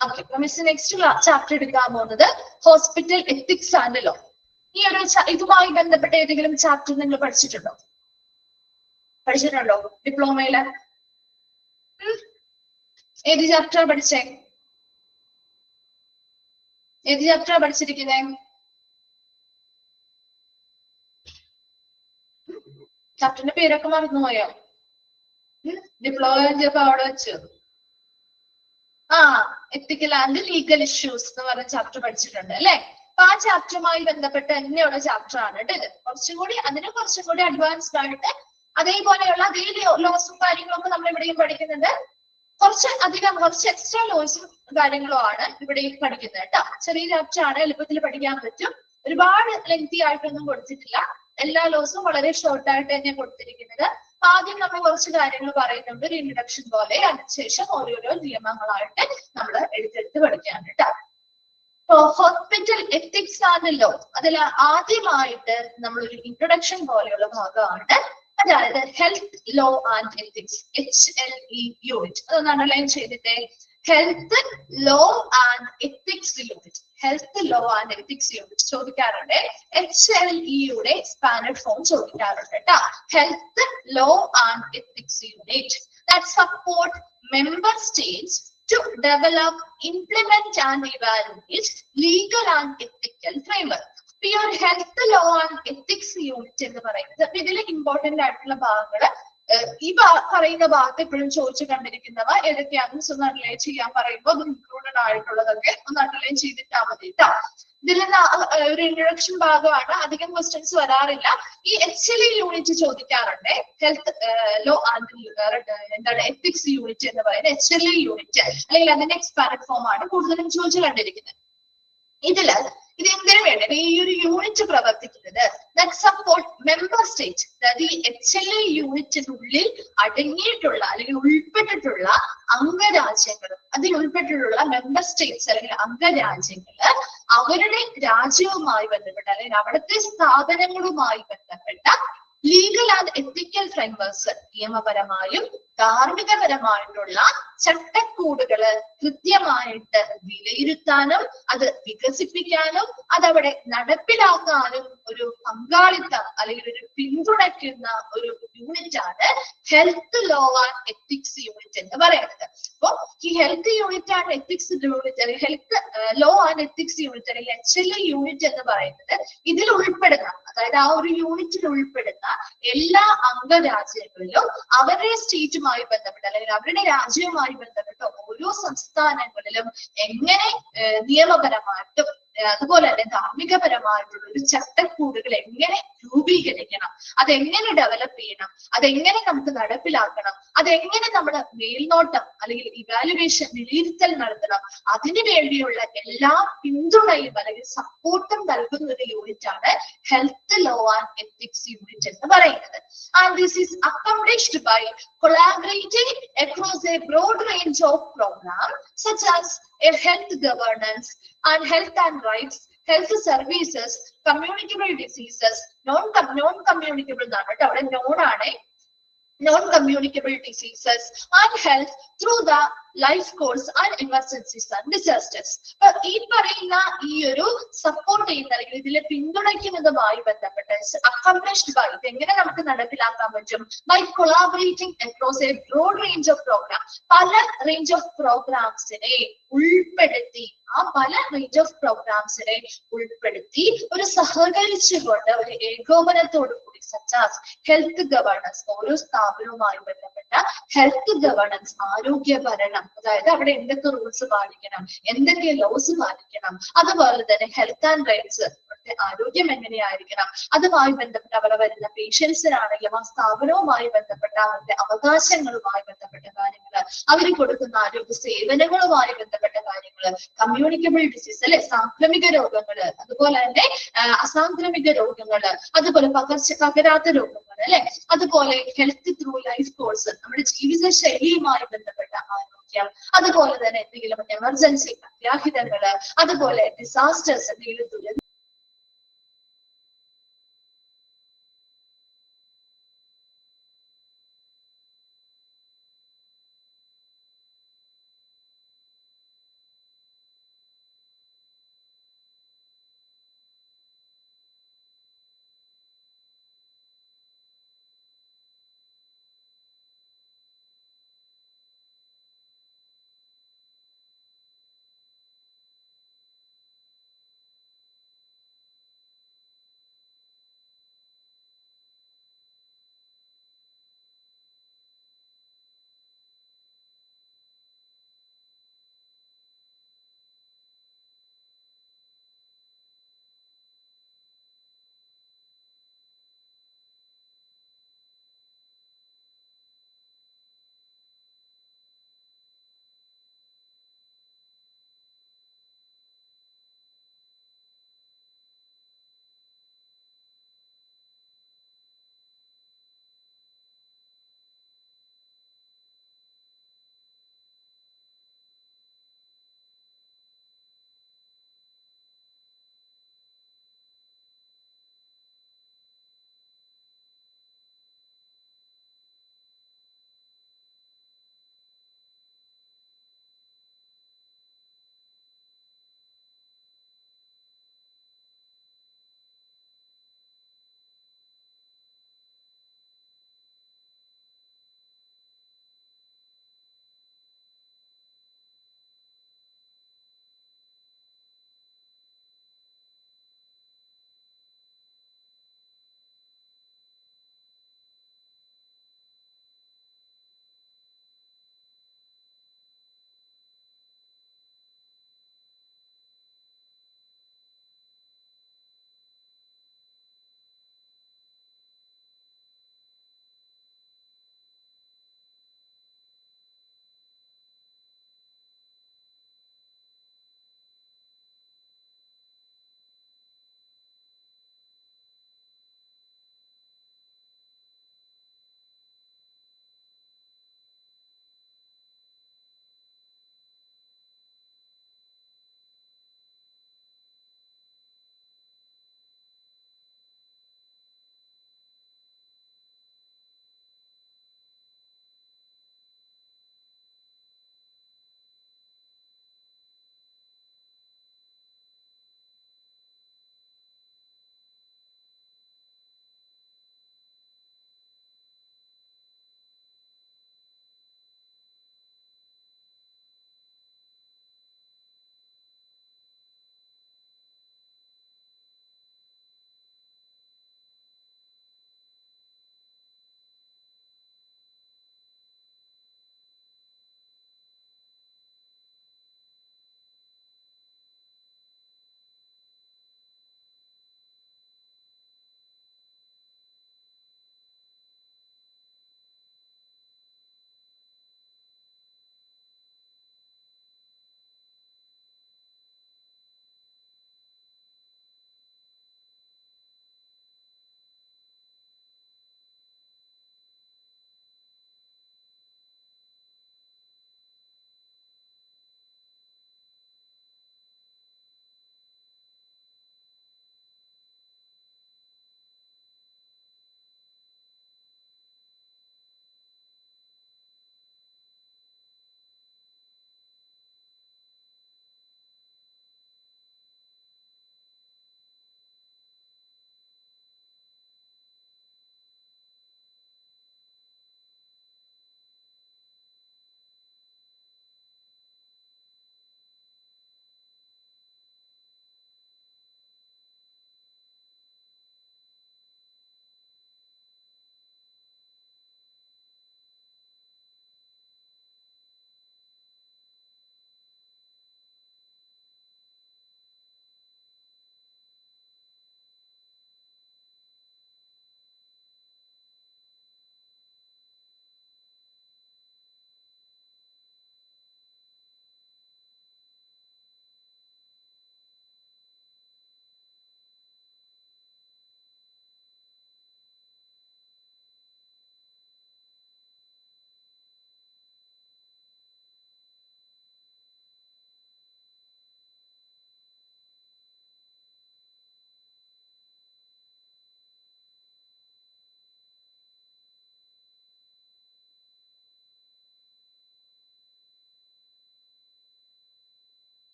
ഓക്കെ. മിസ് നെക്സ്റ്റ് ചാപ്റ്റർ എടുക്കാൻ പോകുന്നത് ഹോസ്പിറ്റൽ എത്തിക്സ് ആൻഡ് ലോ. ഈ ഒരു ഇതുമായി ബന്ധപ്പെട്ട ഏതെങ്കിലും ചാപ്റ്റർ നിങ്ങൾ പഠിച്ചിട്ടുണ്ടോ? പഠിച്ചിട്ടുണ്ടോ ഡിപ്ലോമയില്? ഏത് ചാപ്റ്റർ പഠിച്ചേ? ഏത് ചാപ്റ്റർ പഠിച്ചിരിക്കുന്നേ? ചാപ്റ്ററിന്റെ പേരൊക്കെ മറന്നുപോയോ? ഡിപ്ലോമ ചെയ്തപ്പോ അവിടെ വെച്ചു. എത്തിക്കൽ ആൻഡ് ലീഗൽ ഇഷ്യൂസ് എന്ന് പറഞ്ഞ ചാപ്റ്റർ പഠിച്ചിട്ടുണ്ട് അല്ലെ? അപ്പൊ ആ ചാപ്റ്ററുമായി ബന്ധപ്പെട്ട് തന്നെയുള്ള ചാപ്റ്റർ ആണ് കേട്ടോ ഇത്. കുറച്ചും കൂടി അഡ്വാൻസ്ഡ് ആയിട്ട് അതേപോലെയുള്ള അതേ ലോസും കാര്യങ്ങളൊക്കെ നമ്മൾ ഇവിടെയും പഠിക്കുന്നുണ്ട്. കുറച്ച് എക്സ്ട്രാ ലോസും കാര്യങ്ങളും ആണ് ഇവിടെ പഠിക്കുന്നത് കേട്ടോ. ചെറിയ ചാപ്റ്റർ ആണ്, എളുപ്പത്തിൽ പഠിക്കാൻ പറ്റും. ഒരുപാട് ലെങ്തി ആയിട്ടൊന്നും കൊടുത്തിട്ടില്ല. എല്ലാ ലോസും വളരെ ഷോർട്ട് ആയിട്ട് തന്നെ കൊടുത്തിരിക്കുന്നത്. ആദ്യം നമ്മൾ കുറച്ച് കാര്യങ്ങൾ പറയുന്നുണ്ട്, ഒരു ഇൻട്രഡക്ഷൻ പോലെ. അതിനുശേഷം ഓരോരോ നിയമങ്ങളായിട്ട് നമ്മൾ എടുത്തെടുത്ത് പഠിക്കാൻ കേട്ടോ. ഹോസ്പിറ്റൽ എത്തിക്സ് ആണല്ലോ, അതിൽ ആദ്യമായിട്ട് നമ്മളൊരു ഇൻട്രൊഡക്ഷൻ പോലെയുള്ള ഭാഗമാണ്. അതായത് health law and ethics, HLE unit. അതൊന്ന് അണ്ടർലൈൻ ചെയ്തിട്ടേ. Health law and ethics unit, health law and ethics unit ചോദിക്കാറുണ്ട്. HLEയുടെ സ്പാനഡ് ഫോം ചോദിക്കാറുണ്ട് കേട്ടോ. Health law and ethics unit that support member states to develop, implement and evaluate legal and ethical framework. ഈ ഒരു health law and ethics unit എന്ന് പറയുന്നത് ഇതിലെ important ആയിട്ടുള്ള ഭാഗങ്ങള് ഈ പറയുന്ന ഭാഗത്ത് എപ്പോഴും ചോദിച്ചു കണ്ടിരിക്കുന്നവ ഏതൊക്കെയാണെന്ന് ഒന്ന് അണ്ടർലൈൻ ചെയ്യാൻ പറയുമ്പോൾ അത് ഇൻക്ലൂഡഡ് ആയിട്ടുള്ളതൊക്കെ ഒന്ന് അണ്ടർലൈൻ ചെയ്തിട്ടാ മതി കേട്ടോ. ഇതിൽ ഒരു ഇൻട്രൊഡക്ഷൻ ഭാഗമാണ്, അധികം ക്വസ്റ്റ്യൻസ് വരാറില്ല. ഈ HLE യൂണിറ്റ് ചോദിക്കാറുണ്ട്. ഹെൽത്ത് ലോ ആൻഡ് എന്താണ് എത്തിക്സ് യൂണിറ്റ് എന്ന് പറയുന്നത് HLE യൂണിറ്റ്, അല്ലെങ്കിൽ അതിന്റെ എക്സ്പാൻഡ് ഫോം ആണ് കൂടുതലും ചോദിച്ചു കണ്ടിരിക്കുന്നത്. ഇത് എന്തിനു വേണ്ടി ഈ ഒരു യൂണിറ്റ് പ്രവർത്തിക്കുന്നത്? സപ്പോർട്ട് മെമ്പർ സ്റ്റേറ്റ്, അതായത് ഈ HLE യൂണിറ്റിനുള്ളിൽ അടങ്ങിയിട്ടുള്ള അല്ലെങ്കിൽ ഉൾപ്പെട്ടിട്ടുള്ള അംഗരാജ്യങ്ങളും അതിൽ ഉൾപ്പെട്ടിട്ടുള്ള മെമ്പർ സ്റ്റേറ്റ്സ് അല്ലെങ്കിൽ അംഗരാജ്യങ്ങള് അവരുടെ രാജ്യവുമായി ബന്ധപ്പെട്ട അല്ലെങ്കിൽ അവിടുത്തെ സ്ഥാപനങ്ങളുമായി ബന്ധപ്പെട്ട ലീഗൽ ആൻഡ് എത്തിക്കൽ ഫ്രെയിംവർക്സ്, നിയമപരമായും ധാർമ്മികപരമായിട്ടുള്ള ചട്ടക്കൂടുകള് കൃത്യമായിട്ട് വിലയിരുത്താനും അത് വികസിപ്പിക്കാനും അതവിടെ നടപ്പിലാക്കാനും ഒരു പങ്കാളിത്തം അല്ലെങ്കിൽ ഒരു പിന്തുണയ്ക്കുന്ന ഒരു യൂണിറ്റ് ആണ് health law and ethics unit എന്ന് പറയുന്നത്. അപ്പൊ ഈ health unit and ethics unit അല്ലെങ്കിൽ health law and ethics unit അല്ലെങ്കിൽ HLE യൂണിറ്റ് എന്ന് പറയുന്നത് ഇതിൽ ഉൾപ്പെടുന്ന, അതായത് ആ ഒരു യൂണിറ്റിൽ ഉൾപ്പെടുന്ന എല്ലാ അംഗരാജ്യങ്ങളിലും അവരുടെ സ്റ്റേറ്റുമായി ബന്ധപ്പെട്ട് അല്ലെങ്കിൽ അവരുടെ രാജ്യവുമായി ബന്ധപ്പെട്ട് ഓരോ സംസ്ഥാനങ്ങളിലും എങ്ങനെ നിയമപരമായിട്ടും അതുപോലെ തന്നെ ധാർമ്മികപരമായിട്ടുള്ള ഒരു ചട്ടക്കൂടുകൾ എങ്ങനെ രൂപീകരിക്കണം, അതെങ്ങനെ ഡെവലപ്പ് ചെയ്യണം, അതെങ്ങനെ നമുക്ക് നടപ്പിലാക്കണം, അതെങ്ങനെ നമ്മുടെ മേൽനോട്ടം അല്ലെങ്കിൽ ഇവാലുവേഷൻ വിലയിരുത്തൽ നടത്തണം, അതിനു വേണ്ടിയുള്ള എല്ലാ പിന്തുണയും അല്ലെങ്കിൽ സപ്പോർട്ടും നൽകുന്ന ഒരു യൂണിറ്റ് ആണ് health law and ethics unit എന്ന് പറയുന്നത്. And this is accomplished by collaborating across a broad range of programs such as a health governance and health and rights, health services, communicable diseases, non-communicable എന്നാണ് കേട്ടോ, അവിടെ non ആണ്, non-communicable diseases and health through the life course and emergencies and disasters. ഈ പറയുന്ന ഈ ഒരു support ചെയ്യുന്ന അല്ലെങ്കിൽ ഇതിലെ പിന്തുണയ്ക്കുന്നതുമായി ബന്ധപ്പെട്ട് അക്കംപ്ലിഷ്ഡ് ബൈ, ഇതെങ്ങനെ നമുക്ക് നടപ്പിലാക്കാൻ പറ്റും? By collaborating across a broad range of program, പല റേഞ്ച് ഓഫ് പ്രോഗ്രാംസിനെ ഉൾപ്പെടുത്തി, ആ പല റേഞ്ച് ഓഫ് പ്രോഗ്രാംസിനെ ഉൾപ്പെടുത്തി ഒരു സഹകരിച്ചുകൊണ്ട് ഒരു ഏകോപനത്തോടു കൂടി സച്ചാസ് ഹെൽത്ത് ഗവേണൻസ്, ഓരോ സ്ഥാപനവുമായി ബന്ധപ്പെട്ട ഹെൽത്ത് ഗവേണൻസ്, ആരോഗ്യ ഭരണം, അതായത് അവിടെ എന്തൊക്കെ റൂൾസ് പാലിക്കണം, എന്തൊക്കെ ലോസ് പാലിക്കണം, അതുപോലെ തന്നെ ഹെൽത്ത് ആൻഡ് റൈറ്റ്സ്, ആരോഗ്യം എങ്ങനെയായിരിക്കണം, അതുമായി ബന്ധപ്പെട്ട അവിടെ വരുന്ന പേഷ്യൻസിനാണെങ്കിലും ആ സ്ഥാപനവുമായി ബന്ധപ്പെട്ട അവരുടെ അവകാശങ്ങളുമായി ബന്ധപ്പെട്ട കാര്യങ്ങള്, അവർ കൊടുക്കുന്ന ആരോഗ്യ സേവനങ്ങളുമായി ബന്ധപ്പെട്ട കാര്യങ്ങള്, കമ്മ്യൂണിക്കബിൾ ഡിസീസ് അല്ലെ, സാംക്രമിക രോഗങ്ങള്, അതുപോലെ തന്നെ അസാംക്രമിക രോഗങ്ങള്, അതുപോലെ പകരാത്ത രോഗങ്ങൾ അല്ലെ, അതുപോലെ ഹെൽത്ത് ത്രൂ ലൈഫ് കോഴ്സ്, നമ്മുടെ ജീവിത ശൈലിയുമായി ബന്ധപ്പെട്ട ആരോഗ്യം, അതുപോലെ തന്നെ എന്തെങ്കിലും എമർജൻസി അത്യാഹിതങ്ങള്, അതുപോലെ ഡിസാസ്റ്റേഴ്സ്, എന്തെങ്കിലും ദുരന്തം